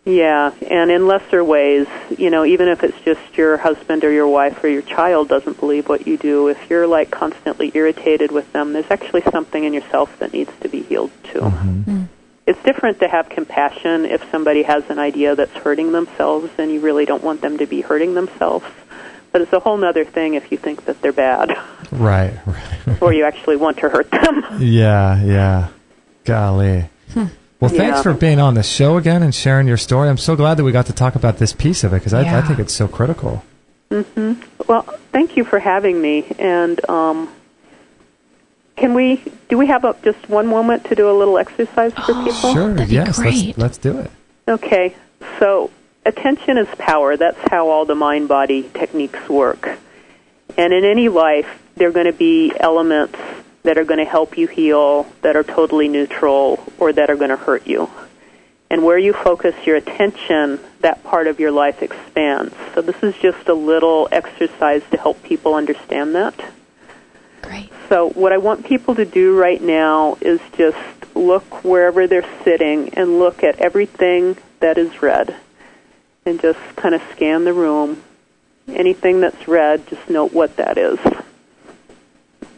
Yeah, and in lesser ways, even if it's just your husband or your wife or your child doesn't believe what you do, if you're constantly irritated with them, there's actually something in yourself that needs to be healed too. It's different to have compassion if somebody has an idea that's hurting themselves and you really don't want them to be hurting themselves. But it's a whole other thing if you think that they're bad. Right. Or you actually want to hurt them. Yeah. Golly. Well, thanks for being on the show again and sharing your story. I'm so glad that we got to talk about this piece of it because I think it's so critical. Well, thank you for having me. And do we have just one moment to do a little exercise for people? Sure, yes. Let's do it. Okay. So attention is power. That's how all the mind-body techniques work. And in any life, there are going to be elements that are going to help you heal, that are totally neutral, or that are going to hurt you. And where you focus your attention, that part of your life expands. So this is just a little exercise to help people understand that. Great. So what I want people to do right now is just look wherever they're sitting and look at everything that is red. And just kind of scan the room. Anything that's red, just note what that is.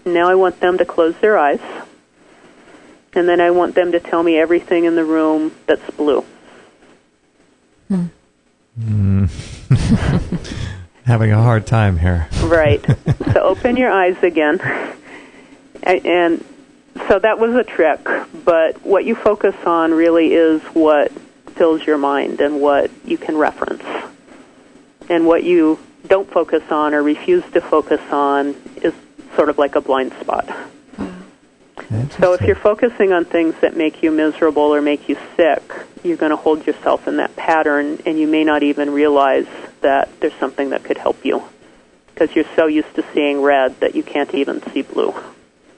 Now I want them to close their eyes, and then I want them to tell me everything in the room that's blue. Having a hard time here. Right. So open your eyes again. And so that was a trick, but what you focus on really is what fills your mind and what you can reference. And what you don't focus on or refuse to focus on is sort of like a blind spot. So if you're focusing on things that make you miserable or make you sick, you're going to hold yourself in that pattern, and you may not even realize that there's something that could help you because you're so used to seeing red that you can't even see blue.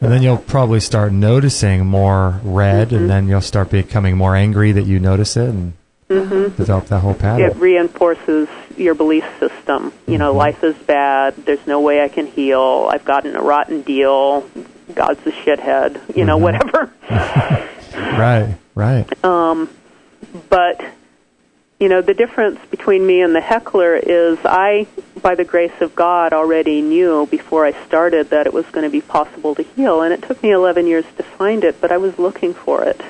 And then you'll probably start noticing more red, and then you'll start becoming more angry that you notice it and develop that whole pattern. It reinforces your belief system. Life is bad. There's no way I can heal. I've gotten a rotten deal. God's a shithead. Whatever. Right. But, the difference between me and the heckler is I, by the grace of God, already knew before I started that it was going to be possible to heal. And it took me 11 years to find it, but I was looking for it.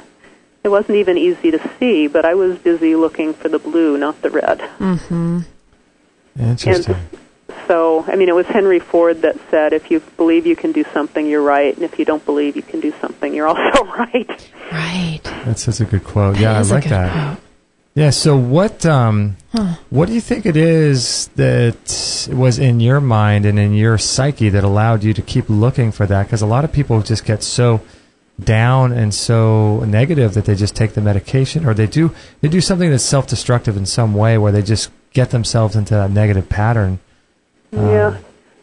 It wasn't even easy to see, but I was busy looking for the blue, not the red. Interesting. And so, it was Henry Ford that said, if you believe you can do something, you're right, and if you don't believe you can do something, you're also right. Right. That's such a good quote. Yeah, I like that. Quote. Yeah, so what do you think it is that was in your mind and in your psyche that allowed you to keep looking for that? Because a lot of people just get so down and so negative that they just take the medication, or they do something that's self-destructive in some way where they just get themselves into a negative pattern. Well,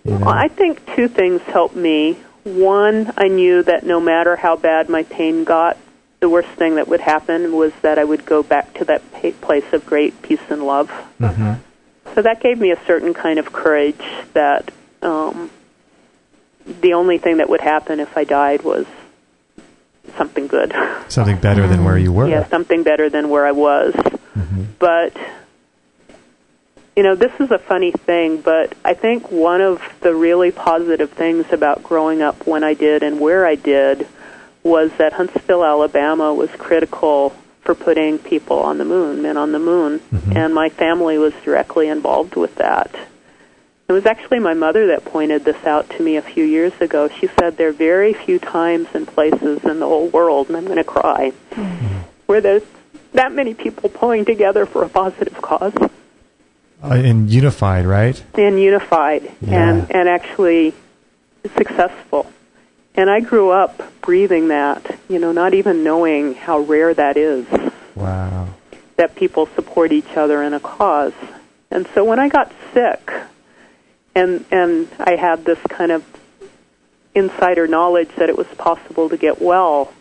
I think two things helped me. One, I knew that no matter how bad my pain got, the worst thing that would happen was that I would go back to that place of great peace and love. Mm-hmm. So that gave me a certain kind of courage that the only thing that would happen if I died was something good. Something better than where you were. Yeah, something better than where I was. Mm-hmm. But, you know, this is a funny thing, but I think one of the really positive things about growing up when I did and where I did was that Huntsville, Alabama was critical for putting people on the moon, men on the moon, mm-hmm. and my family was directly involved with that. It was actually my mother that pointed this out to me a few years ago. She said there are very few times and places in the whole world, and I'm going to cry, mm-hmm. where there's that many people pulling together for a positive cause. And unified, right? And unified, yeah. and actually successful. And I grew up breathing that, you know, not even knowing how rare that is. Wow. That people support each other in a cause. And so when I got sick, and I had this kind of insider knowledge that it was possible to get well,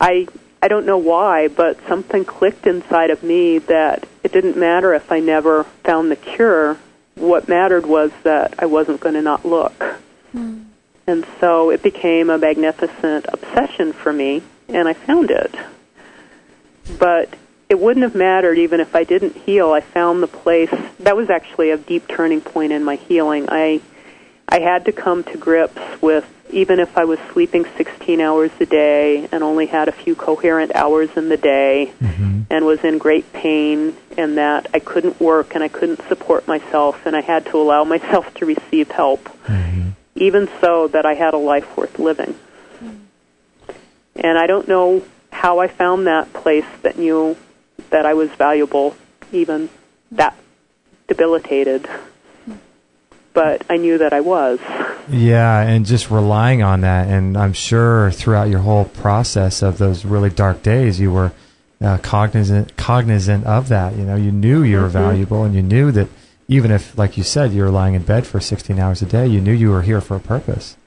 I don't know why, but something clicked inside of me that it didn't matter if I never found the cure. What mattered was that I wasn't going to not look. Mm. And so it became a magnificent obsession for me, and I found it. But it wouldn't have mattered even if I didn't heal. I found the place. That was actually a deep turning point in my healing. I had to come to grips with, even if I was sleeping 16 hours a day and only had a few coherent hours in the day, mm-hmm. and was in great pain, and that I couldn't work and I couldn't support myself, and I had to allow myself to receive help. Mm-hmm. Even so, that I had a life worth living. And I don't know how I found that place that knew that I was valuable, even that debilitated. But I knew that I was. Yeah, and just relying on that. And I'm sure throughout your whole process of those really dark days, you were cognizant of that. You know, you knew you were mm-hmm. valuable, and you knew that even if, like you said, you were lying in bed for 16 hours a day, you knew you were here for a purpose.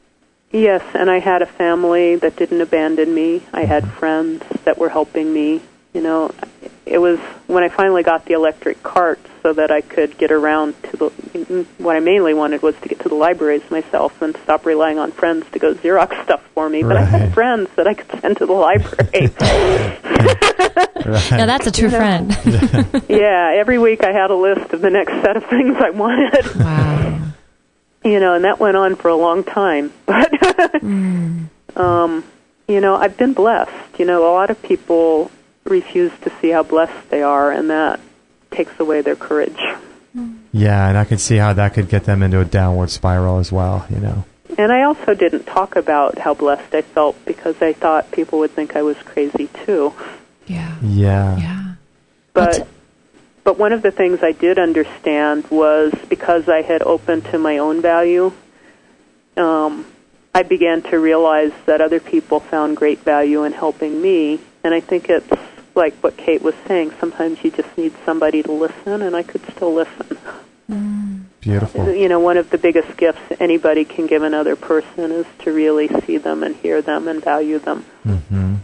Yes, and I had a family that didn't abandon me. I had friends that were helping me. You know, it was when I finally got the electric cart so that I could get around to the, what I mainly wanted was to get to the libraries myself and stop relying on friends to go Xerox stuff for me. But I had friends that I could send to the library. Now that's a true friend. Yeah, every week I had a list of the next set of things I wanted. Wow. You know, and that went on for a long time. But, you know, I've been blessed. You know, a lot of people refuse to see how blessed they are, and that takes away their courage. Yeah, and I can see how that could get them into a downward spiral as well, you know. And I also didn't talk about how blessed I felt because I thought people would think I was crazy too. Yeah. Yeah. Yeah. But one of the things I did understand was because I had opened to my own value, I began to realize that other people found great value in helping me. And I think it's like what Kate was saying. Sometimes you just need somebody to listen, and I could still listen. Beautiful. You know, one of the biggest gifts anybody can give another person is to really see them and hear them and value them. Mm-hmm.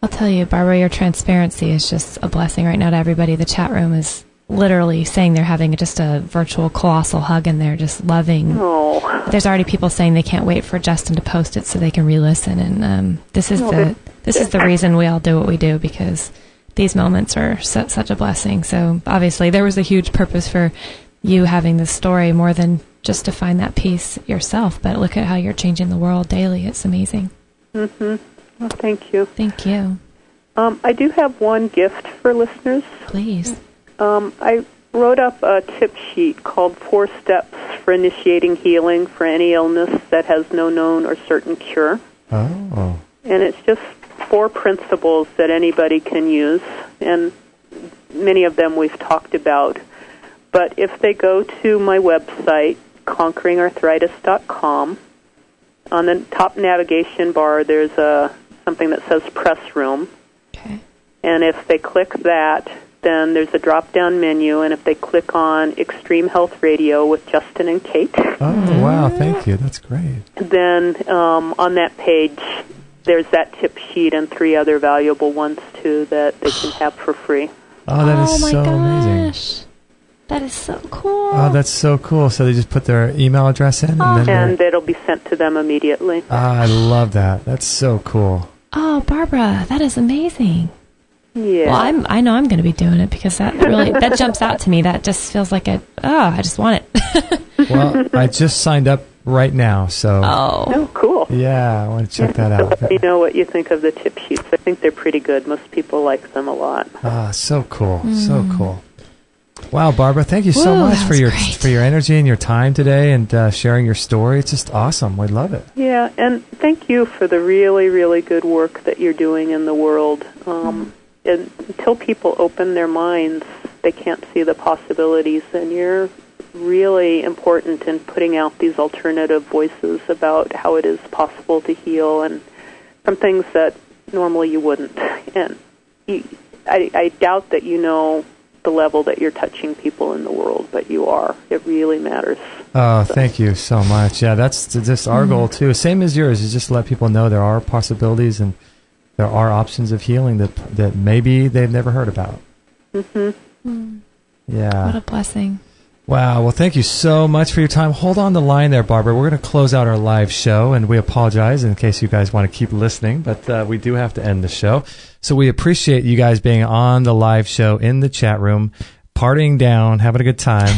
I'll tell you, Barbara, your transparency is just a blessing right now to everybody. The chat room is literally saying they're having just a virtual colossal hug, and they're just loving. Oh. There's already people saying they can't wait for Justin to post it so they can re-listen. And this is the reason we all do what we do, because these moments are such a blessing. So obviously there was a huge purpose for you having this story, more than just to find that peace yourself. But look at how you're changing the world daily. It's amazing. Mm-hmm. Well, thank you. Thank you. I do have one gift for listeners. Please. I wrote up a tip sheet called 4 Steps for Initiating Healing for Any Illness That Has No Known or Certain Cure. Oh. And it's just 4 principles that anybody can use, and many of them we've talked about. But if they go to my website, conqueringarthritis.com, on the top navigation bar there's something that says Press Room. Okay. And if they click that, then there's a drop-down menu, and if they click on Extreme Health Radio with Justin and Kate. Oh, wow, thank you. That's great. Then on that page, there's that tip sheet and 3 other valuable ones, too, that they can have for free. Oh, that is my so gosh. amazing. That is so cool. Oh, that's so cool. So they just put their email address in? And it'll be sent to them immediately. I love that. That's so cool. Oh, Barbara, that is amazing. Yeah. Well, I know I'm going to be doing it because that really that jumps out to me. That just feels like I just want it. Well, I just signed up right now, so. Oh, cool. Yeah, I want to check that out. Let me know what you think of the tip sheets. I think they're pretty good. Most people like them a lot. Ah, so cool. So cool. Wow, Barbara, thank you so much for your energy and your time today and sharing your story. It's just awesome. We love it. Yeah, and thank you for the really, really good work that you're doing in the world. And until people open their minds, they can't see the possibilities, and you're really important in putting out these alternative voices about how it is possible to heal and from things that normally you wouldn't. And I doubt that you know the level that you're touching people in the world, but you are. It really matters. Oh, thank you so much. Yeah, that's just our goal too. Same as yours, is just to let people know there are possibilities and there are options of healing that maybe they've never heard about. Yeah. What a blessing. Wow. Well, thank you so much for your time. Hold on the line there, Barbara. We're going to close out our live show, and we apologize in case you guys want to keep listening, but we do have to end the show. So we appreciate you guys being on the live show in the chat room, partying down, having a good time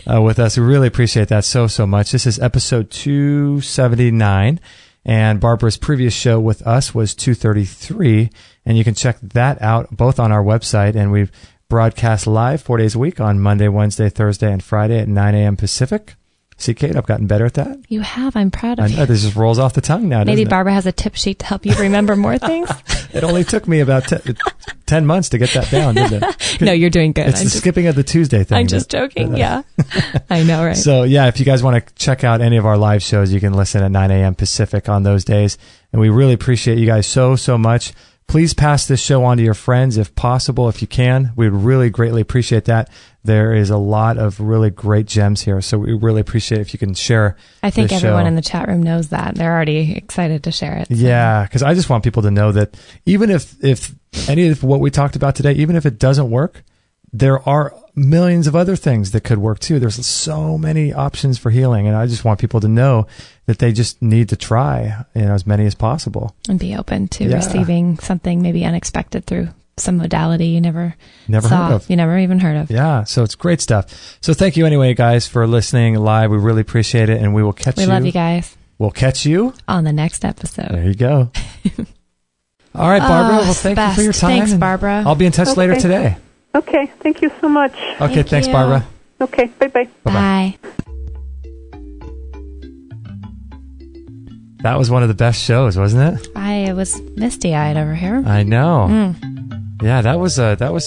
with us. We really appreciate that so much. This is episode 279, and Barbara's previous show with us was 233, and you can check that out both on our website, and we've broadcast live 4 days a week on Monday, Wednesday, Thursday, and Friday at 9 a.m. Pacific. See, Kate, I've gotten better at that. You have. I'm proud of you. This just rolls off the tongue now, Maybe doesn't Barbara has a tip sheet to help you remember more things. It only took me about 10 months to get that down, didn't it? No, you're doing good. It's the skipping of the Tuesday thing. I'm just joking, yeah. I know, right? So, yeah, if you guys want to check out any of our live shows, you can listen at 9 a.m. Pacific on those days. And we really appreciate you guys so much. Please pass this show on to your friends if possible, if you can. We'd really greatly appreciate that. There is a lot of really great gems here, so we really appreciate if you can share I think this everyone show. in the chat room knows that. They're already excited to share it. So. Yeah, because I just want people to know that even if any of what we talked about today, even if it doesn't work, there are millions of other things that could work too. There's so many options for healing, and I just want people to know that they just need to try, as many as possible. And be open to receiving something maybe unexpected through some modality you never saw, heard of. You never even heard of. Yeah, so it's great stuff. So thank you anyway, guys, for listening live. We really appreciate it, and we will catch you. We love you guys. We'll catch you on the next episode. There you go. All right, Barbara. Well, thank you for your time. Thanks, Barbara. I'll be in touch later today. Okay, thank you so much. Okay, thanks, Barbara. Okay, bye-bye. Bye. That was one of the best shows, wasn't it? I was misty-eyed over here. I know. Yeah, that was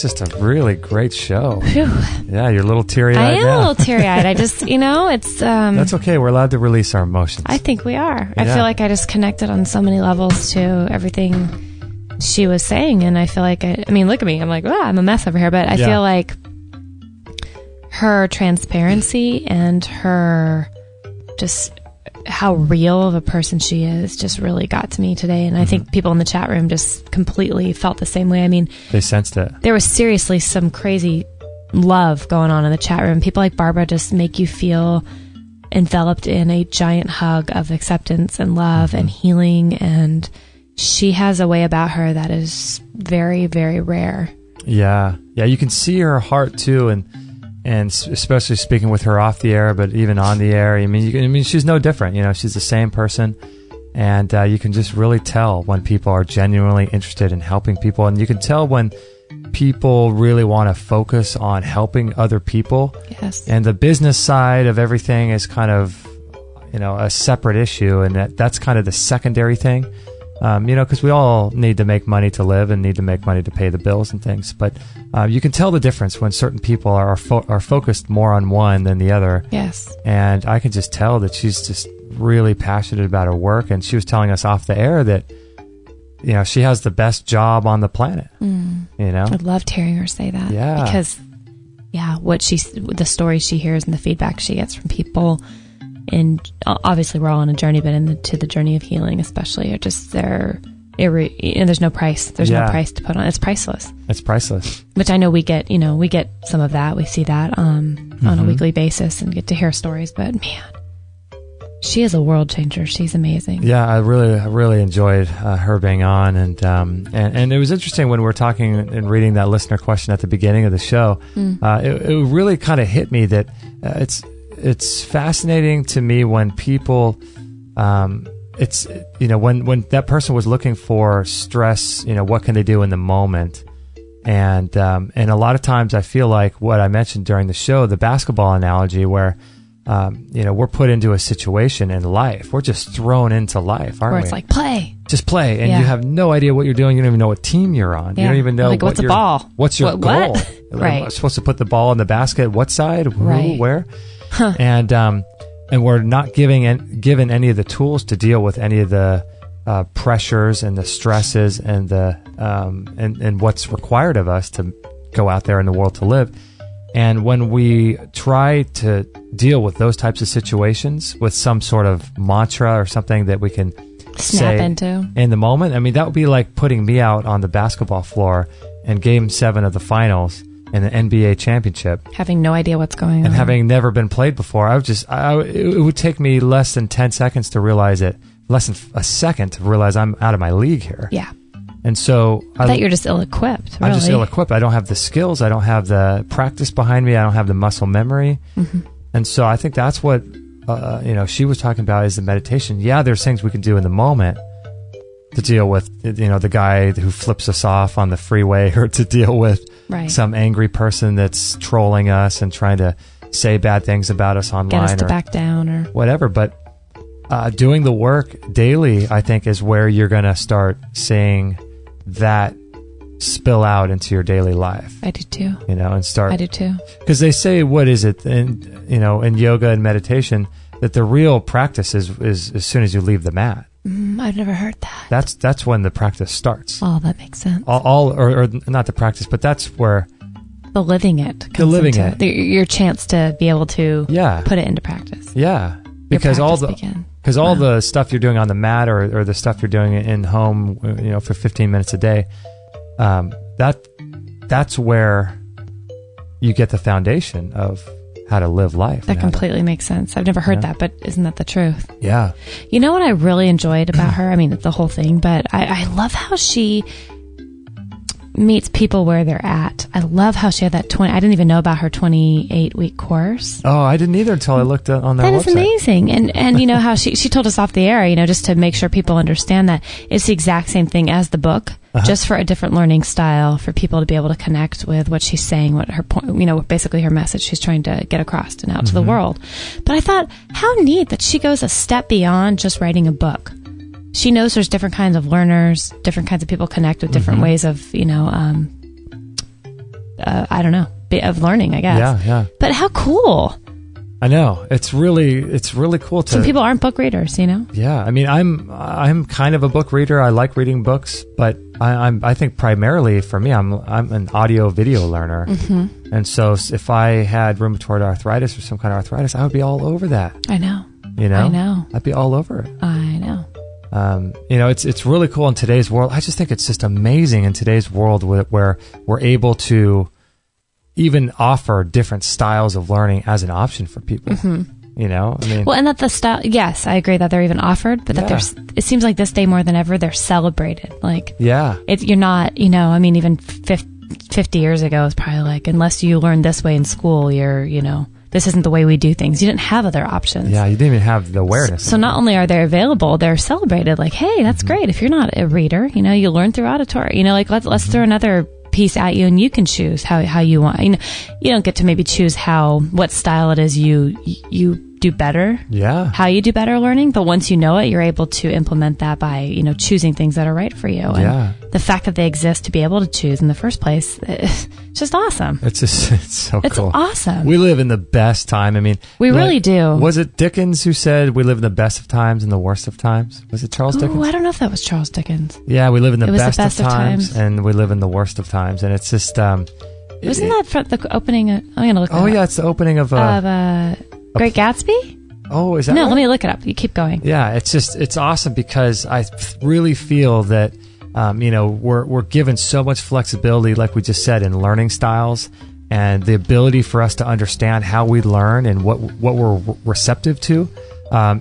just a really great show. Whew. Yeah, you're a little teary-eyed I am now. a little teary-eyed. I just, it's... That's okay. We're allowed to release our emotions. I think we are. Yeah. I feel like I just connected on so many levels to everything she was saying, and I feel like I mean, look at me. I'm like, I'm a mess over here, but I feel like her transparency and her just how real of a person she is just really got to me today. And I think people in the chat room just completely felt the same way. I mean, they sensed it. There was seriously some crazy love going on in the chat room. People like Barbara just make you feel enveloped in a giant hug of acceptance and love and healing, and she has a way about her that is very, very rare. Yeah. You can see her heart too, and especially speaking with her off the air, but even on the air. I mean, she's no different. She's the same person, and you can just really tell when people are genuinely interested in helping people, and you can tell when people really want to focus on helping other people. Yes. And the business side of everything is kind of, a separate issue, and that's kind of the secondary thing. Because we all need to make money to live and need to make money to pay the bills and things. But you can tell the difference when certain people are focused more on one than the other. Yes. And I can just tell that she's just really passionate about her work. And she was telling us off the air that, she has the best job on the planet. I loved hearing her say that. Yeah. Because, the stories she hears and the feedback she gets from people, and obviously we're all on a journey, but into the journey of healing especially, are just they're there's no price. There's no price to put on. It's priceless. It's priceless. Which I know we get some of that. We see that on a weekly basis and get to hear stories. But man, she is a world changer. She's amazing. Yeah, I really enjoyed her being on, and it was interesting when we were talking and reading that listener question at the beginning of the show. It really kind of hit me that it's fascinating to me when people. It's when that person was looking for stress, what can they do in the moment, and a lot of times I feel like what I mentioned during the show, the basketball analogy, where we're put into a situation in life, we're just thrown into life, aren't we? Where it's like just play, and you have no idea what you're doing. You don't even know what team you're on. You don't even know what's a ball. What's your goal? Right? Am I supposed to put the ball in the basket? What side? Who? Right. Where? And we're not given any of the tools to deal with any of the pressures and the stresses and the and what's required of us to go out there in the world to live. And when we try to deal with those types of situations with some sort of mantra or something that we can snap say into in the moment, I mean, that would be like putting me out on the basketball floor in Game 7 of the finals in the NBA championship, having no idea what's going on, and having never been played before. It would take me less than 10 seconds to realize it, less than a second to realize I'm out of my league here. Yeah. And so I thought you're just ill-equipped. Really. I'm just ill-equipped. I don't have the skills. I don't have the practice behind me. I don't have the muscle memory. Mm-hmm. And so I think that's what she was talking about is the meditation. Yeah, there's things we can do in the moment to deal with, the guy who flips us off on the freeway, or to deal with some angry person that's trolling us and trying to say bad things about us online. Get us to back down or whatever. But doing the work daily, I think, is where you're going to start seeing that spill out into your daily life. I do too. And start. I do too. Because they say, what is it in yoga and meditation, that the real practice is as soon as you leave the mat. I've never heard that. That's when the practice starts. Oh, that makes sense. Or not the practice, but that's where the living it. Your chance to be able to put it into practice. Yeah, because all the stuff you're doing on the mat or the stuff you're doing in home, for 15 minutes a day, that's where you get the foundation of how to live life. That completely makes sense. I've never heard that, but isn't that the truth? Yeah. You know what I really enjoyed about her? I mean, the whole thing, but I love how she meets people where they're at. I love how she had that I didn't even know about her 28-week course. Oh, I didn't either until I looked on their website. That is amazing. And how she told us off the air, just to make sure people understand that it's the exact same thing as the book, just for a different learning style, for people to be able to connect with what she's saying, what her point, basically her message she's trying to get across and out to the world. But I thought, how neat that she goes a step beyond just writing a book. She knows there's different kinds of learners, different kinds of people connect with different ways of, of learning, I guess. Yeah. But how cool. I know. It's really cool to... Some people aren't book readers, Yeah. I mean, I'm kind of a book reader. I like reading books, but I think primarily for me, I'm an audio video learner. Mm-hmm. And so if I had rheumatoid arthritis or some kind of arthritis, I would be all over that. I know. I know. I'd be all over it. I know. It's really cool in today's world. I just think it's just amazing in today's world where we're able to even offer different styles of learning as an option for people. Mm-hmm. Well, and that the style, yes, I agree that they're even offered, but that it seems like this day more than ever, they're celebrated. You're not, even 50 years ago, it's probably like, unless you learn this way in school, you're, this isn't the way we do things. You didn't have other options. Yeah, you didn't even have the awareness. So not only are they available, they're celebrated. Like, hey, that's great. If you're not a reader, you learn through auditory. Let's throw another piece at you, and you can choose how you want. You don't get to maybe choose what style it is you do better. Yeah. How you do better learning, but once you know it, you're able to implement that by choosing things that are right for you. And the fact that they exist to be able to choose in the first place, it's just awesome. It's so cool. It's awesome. We live in the best time. I mean, we really do. Was it Dickens who said we live in the best of times and the worst of times? Was it Charles Dickens? Oh, I don't know if that was Charles Dickens. Yeah, we live in the best of times and we live in the worst of times, and it's just wasn't that for the opening? I'm gonna look. Oh yeah, it's the opening of Great Gatsby? Oh, is that No, right? Let me look it up. You keep going. Yeah, it's awesome because I really feel that We're given so much flexibility, like we just said, in learning styles, and the ability for us to understand how we learn and what we're receptive to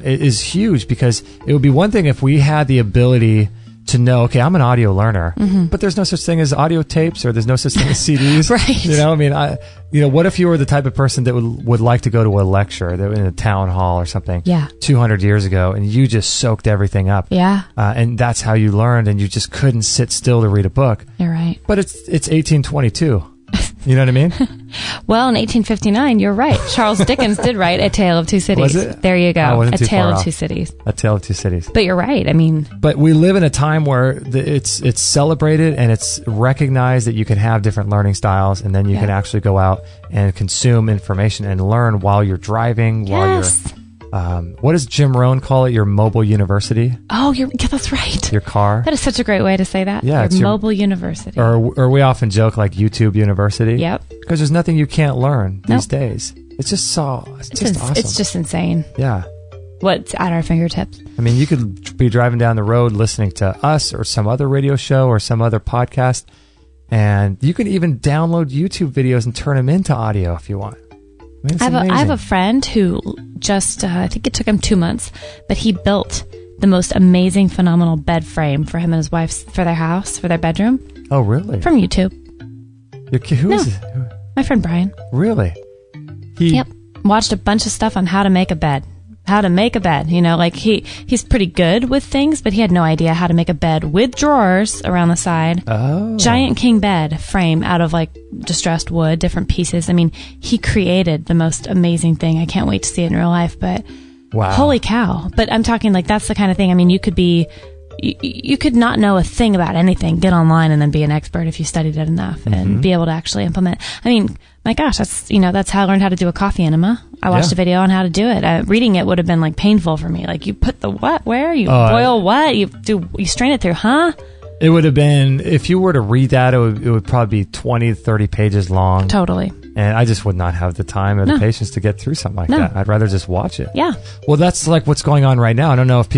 is huge, because it would be one thing if we had the ability to know, okay, I'm an audio learner, but there's no such thing as audio tapes, or there's no such thing as CDs. Right. What if you were the type of person that would like to go to a lecture that in a town hall or something 200 years ago, and you just soaked everything up. Yeah. And that's how you learned, and you just couldn't sit still to read a book. You're right. But it's 1822. You know what I mean? Well, in 1859, you're right. Charles Dickens did write A Tale of Two Cities. Was it? There you go. I wasn't A too Tale far of off. Two Cities. A Tale of Two Cities. But you're right. I mean, but we live in a time where it's celebrated and it's recognized that you can have different learning styles, and then you can actually go out and consume information and learn while you're driving, while you're... what does Jim Rohn call it? Your mobile university? Oh, that's right. Your car? That is such a great way to say that. Yeah, your mobile university. Or we often joke like YouTube University. Yep. Because there's nothing you can't learn these days. It's just awesome. It's just insane. Yeah. What's at our fingertips. I mean, you could be driving down the road listening to us or some other radio show or some other podcast, and you can even download YouTube videos and turn them into audio if you want. I have a friend who just, I think it took him 2 months, but he built the most amazing, phenomenal bed frame for him and his wife for their house, for their bedroom. Oh, really? From YouTube. Who is it? My friend Brian. Really? Yep. Watched a bunch of stuff on how to make a bed. He's pretty good with things, but he had no idea how to make a bed with drawers around the side. Oh. Giant king bed frame out of distressed wood, different pieces. I mean, he created the most amazing thing. I can't wait to see it in real life, but wow. Holy cow. But I'm talking that's the kind of thing. I mean, you could not know a thing about anything, get online and then be an expert if you studied it enough and be able to actually implement. I mean, my gosh, that's how I learned how to do a coffee enema. I watched a video on how to do it. Reading it would have been painful for me. You put the what, where, you boil what, you strain it through, huh? It would have been, if you were to read that, it would probably be 20, 30 pages long. Totally. And I just would not have the time or the patience to get through something like that. I'd rather just watch it. Yeah. Well, that's what's going on right now. I don't know if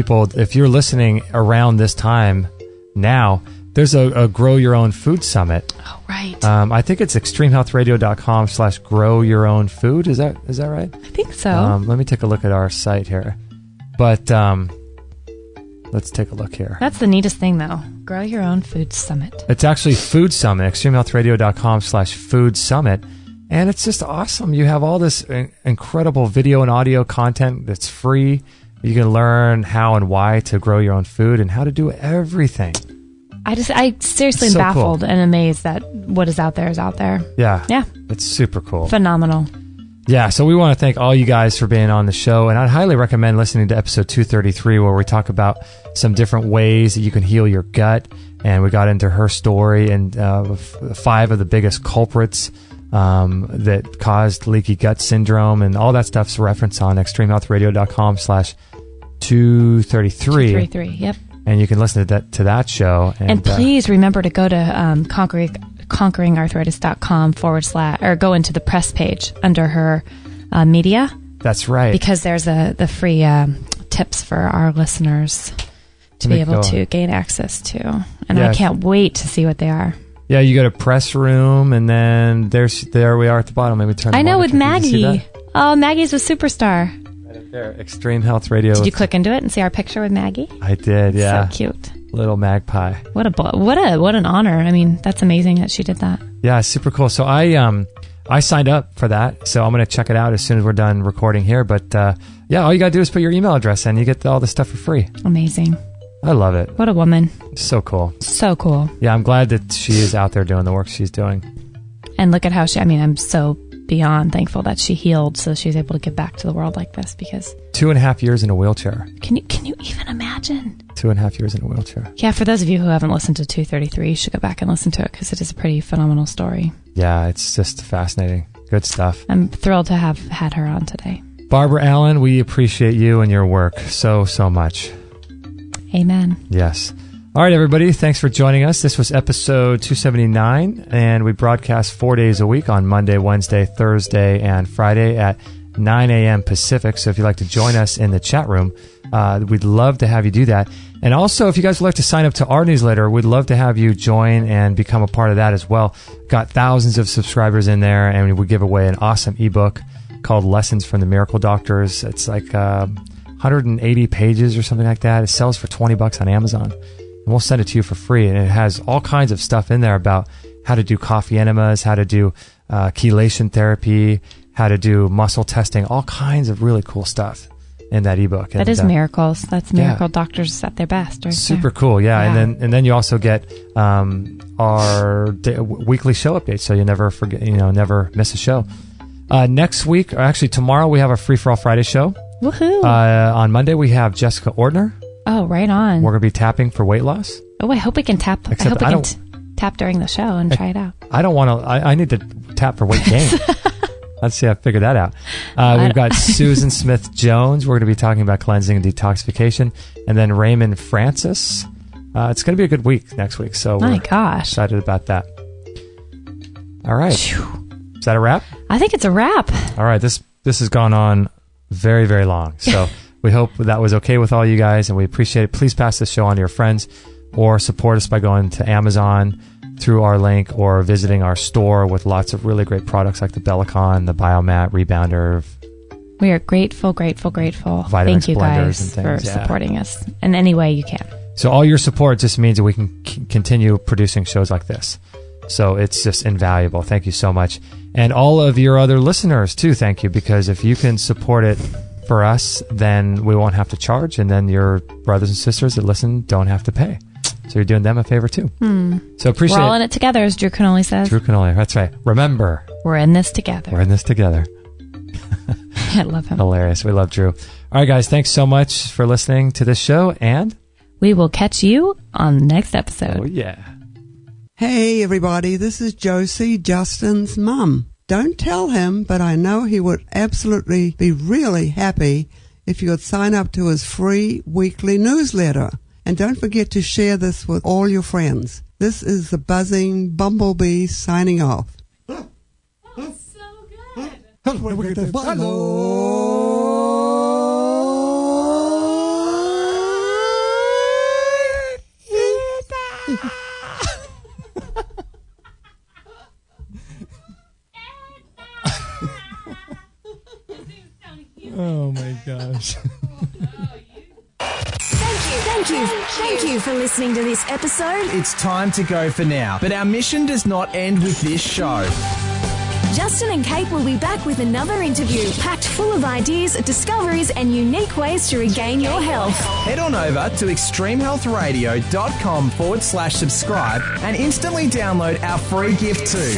you're listening around this time now, there's a Grow Your Own Food Summit. Oh, right. I think it's extremehealthradio.com/growyourownfood. Is that right? I think so. Let me take a look at our site here. But let's take a look here. That's the neatest thing, though. Grow Your Own Food Summit. It's actually Food Summit, extremehealthradio.com/food summit. And it's just awesome. You have all this incredible video and audio content that's free. You can learn how and why to grow your own food and how to do everything. I seriously am baffled and amazed that what is out there is out there. Yeah. Yeah. It's super cool. Phenomenal. Yeah, so we want to thank all you guys for being on the show, and I'd highly recommend listening to episode 233 where we talk about some different ways that you can heal your gut, and we got into her story and 5 of the biggest culprits that caused leaky gut syndrome, and all that stuff's referenced on extremehealthradio.com/233. 233, yep. And you can listen to that show. And please remember to go to conqueringarthritis.com / or go into the press page under her media. That's right. Because there's the free tips for our listeners to be able to gain access to. And I can't wait to see what they are. Yeah, you go to press room, and then there we are at the bottom. Maybe turn. I know, with Maggie. Oh, Maggie's with Superstar. Right up there, Extreme Health Radio. Did you click into it and see our picture with Maggie? I did. Yeah, so cute. Little magpie. What an honor. I mean, that's amazing that she did that. Yeah, super cool. So I signed up for that, so I'm going to check it out as soon as we're done recording here. But all you got to do is put your email address in. You get all the stuff for free. Amazing. I love it. What a woman. So cool. So cool. Yeah, I'm glad that she is out there doing the work she's doing. And look at how I'm so beyond thankful that she healed so she's able to give back to the world like this, because 2.5 years in a wheelchair. Can you even imagine? 2.5 years in a wheelchair. Yeah, for those of you who haven't listened to 233, you should go back and listen to it because it is a pretty phenomenal story. Yeah, it's just fascinating. Good stuff. I'm thrilled to have had her on today. Barbara Allan, we appreciate you and your work so much. Amen. Yes. All right, everybody. Thanks for joining us. This was episode 279, and we broadcast 4 days a week on Monday, Wednesday, Thursday, and Friday at 9 a.m. Pacific. So if you'd like to join us in the chat room, we'd love to have you do that. And also, if you guys would like to sign up to our newsletter, we'd love to have you join and become a part of that as well. Got thousands of subscribers in there, and we give away an awesome ebook called Lessons from the Miracle Doctors. It's like 180 pages or something like that. It sells for $20 on Amazon. And we'll send it to you for free. And it has all kinds of stuff in there about how to do coffee enemas, how to do chelation therapy, how to do muscle testing, all kinds of really cool stuff in that ebook. That is miracles. That's miracle doctors at their best. Right super cool. Yeah. And then you also get our weekly show updates, so you never forget, never miss a show. Next week, or actually tomorrow, we have our Free for All Friday show. Woohoo! On Monday, we have Jessica Ortner. Oh, right on. We're going to be tapping for weight loss. Oh, I hope we can tap. I hope we can tap during the show and try it out. I don't want to. I need to tap for weight gain. Let's see. I figured that out. We've got Susan Smith Jones. We're going to be talking about cleansing and detoxification, and then Raymond Francis. It's going to be a good week next week. So my we're gosh, excited about that. All right. Whew. Is that a wrap? I think it's a wrap. All right. This has gone on very, very long. So we hope that was okay with all you guys, and we appreciate it. Please pass this show on to your friends, or support us by going to Amazon through our link, or visiting our store with lots of really great products like the Bellicon, the Biomat, Rebounder. We are grateful. Vitamix Thank you blenders guys and things, for supporting us in any way you can. So all your support just means that we can continue producing shows like this. So it's just invaluable. Thank you so much. And all of your other listeners too, thank you, because if you can support it for us, then we won't have to charge, and then your brothers and sisters that listen don't have to pay. So you're doing them a favor too. So appreciate it. We're all in it together, as Drew Canoli says. Drew Canoli, that's right. Remember, we're in this together. We're in this together. I love him. Hilarious. We love Drew. All right, guys, thanks so much for listening to this show, and we will catch you on the next episode. Oh, yeah. Hey, everybody, this is Josie, Justin's mum. Don't tell him, but I know he would absolutely be really happy if you would sign up to his free weekly newsletter. And don't forget to share this with all your friends. This is the buzzing bumblebee signing off. Oh, so good. Oh my gosh. Thank you for listening to this episode. It's time to go for now, but our mission does not end with this show. Justin and Kate will be back with another interview packed full of ideas, discoveries, and unique ways to regain your health. Head on over to extremehealthradio.com/subscribe and instantly download our free gift too,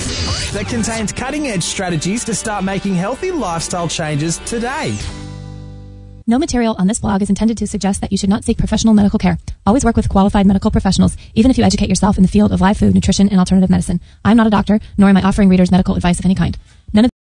that contains cutting-edge strategies to start making healthy lifestyle changes today. No material on this blog is intended to suggest that you should not seek professional medical care. Always work with qualified medical professionals, even if you educate yourself in the field of live food, nutrition, and alternative medicine. I'm not a doctor, nor am I offering readers medical advice of any kind. None of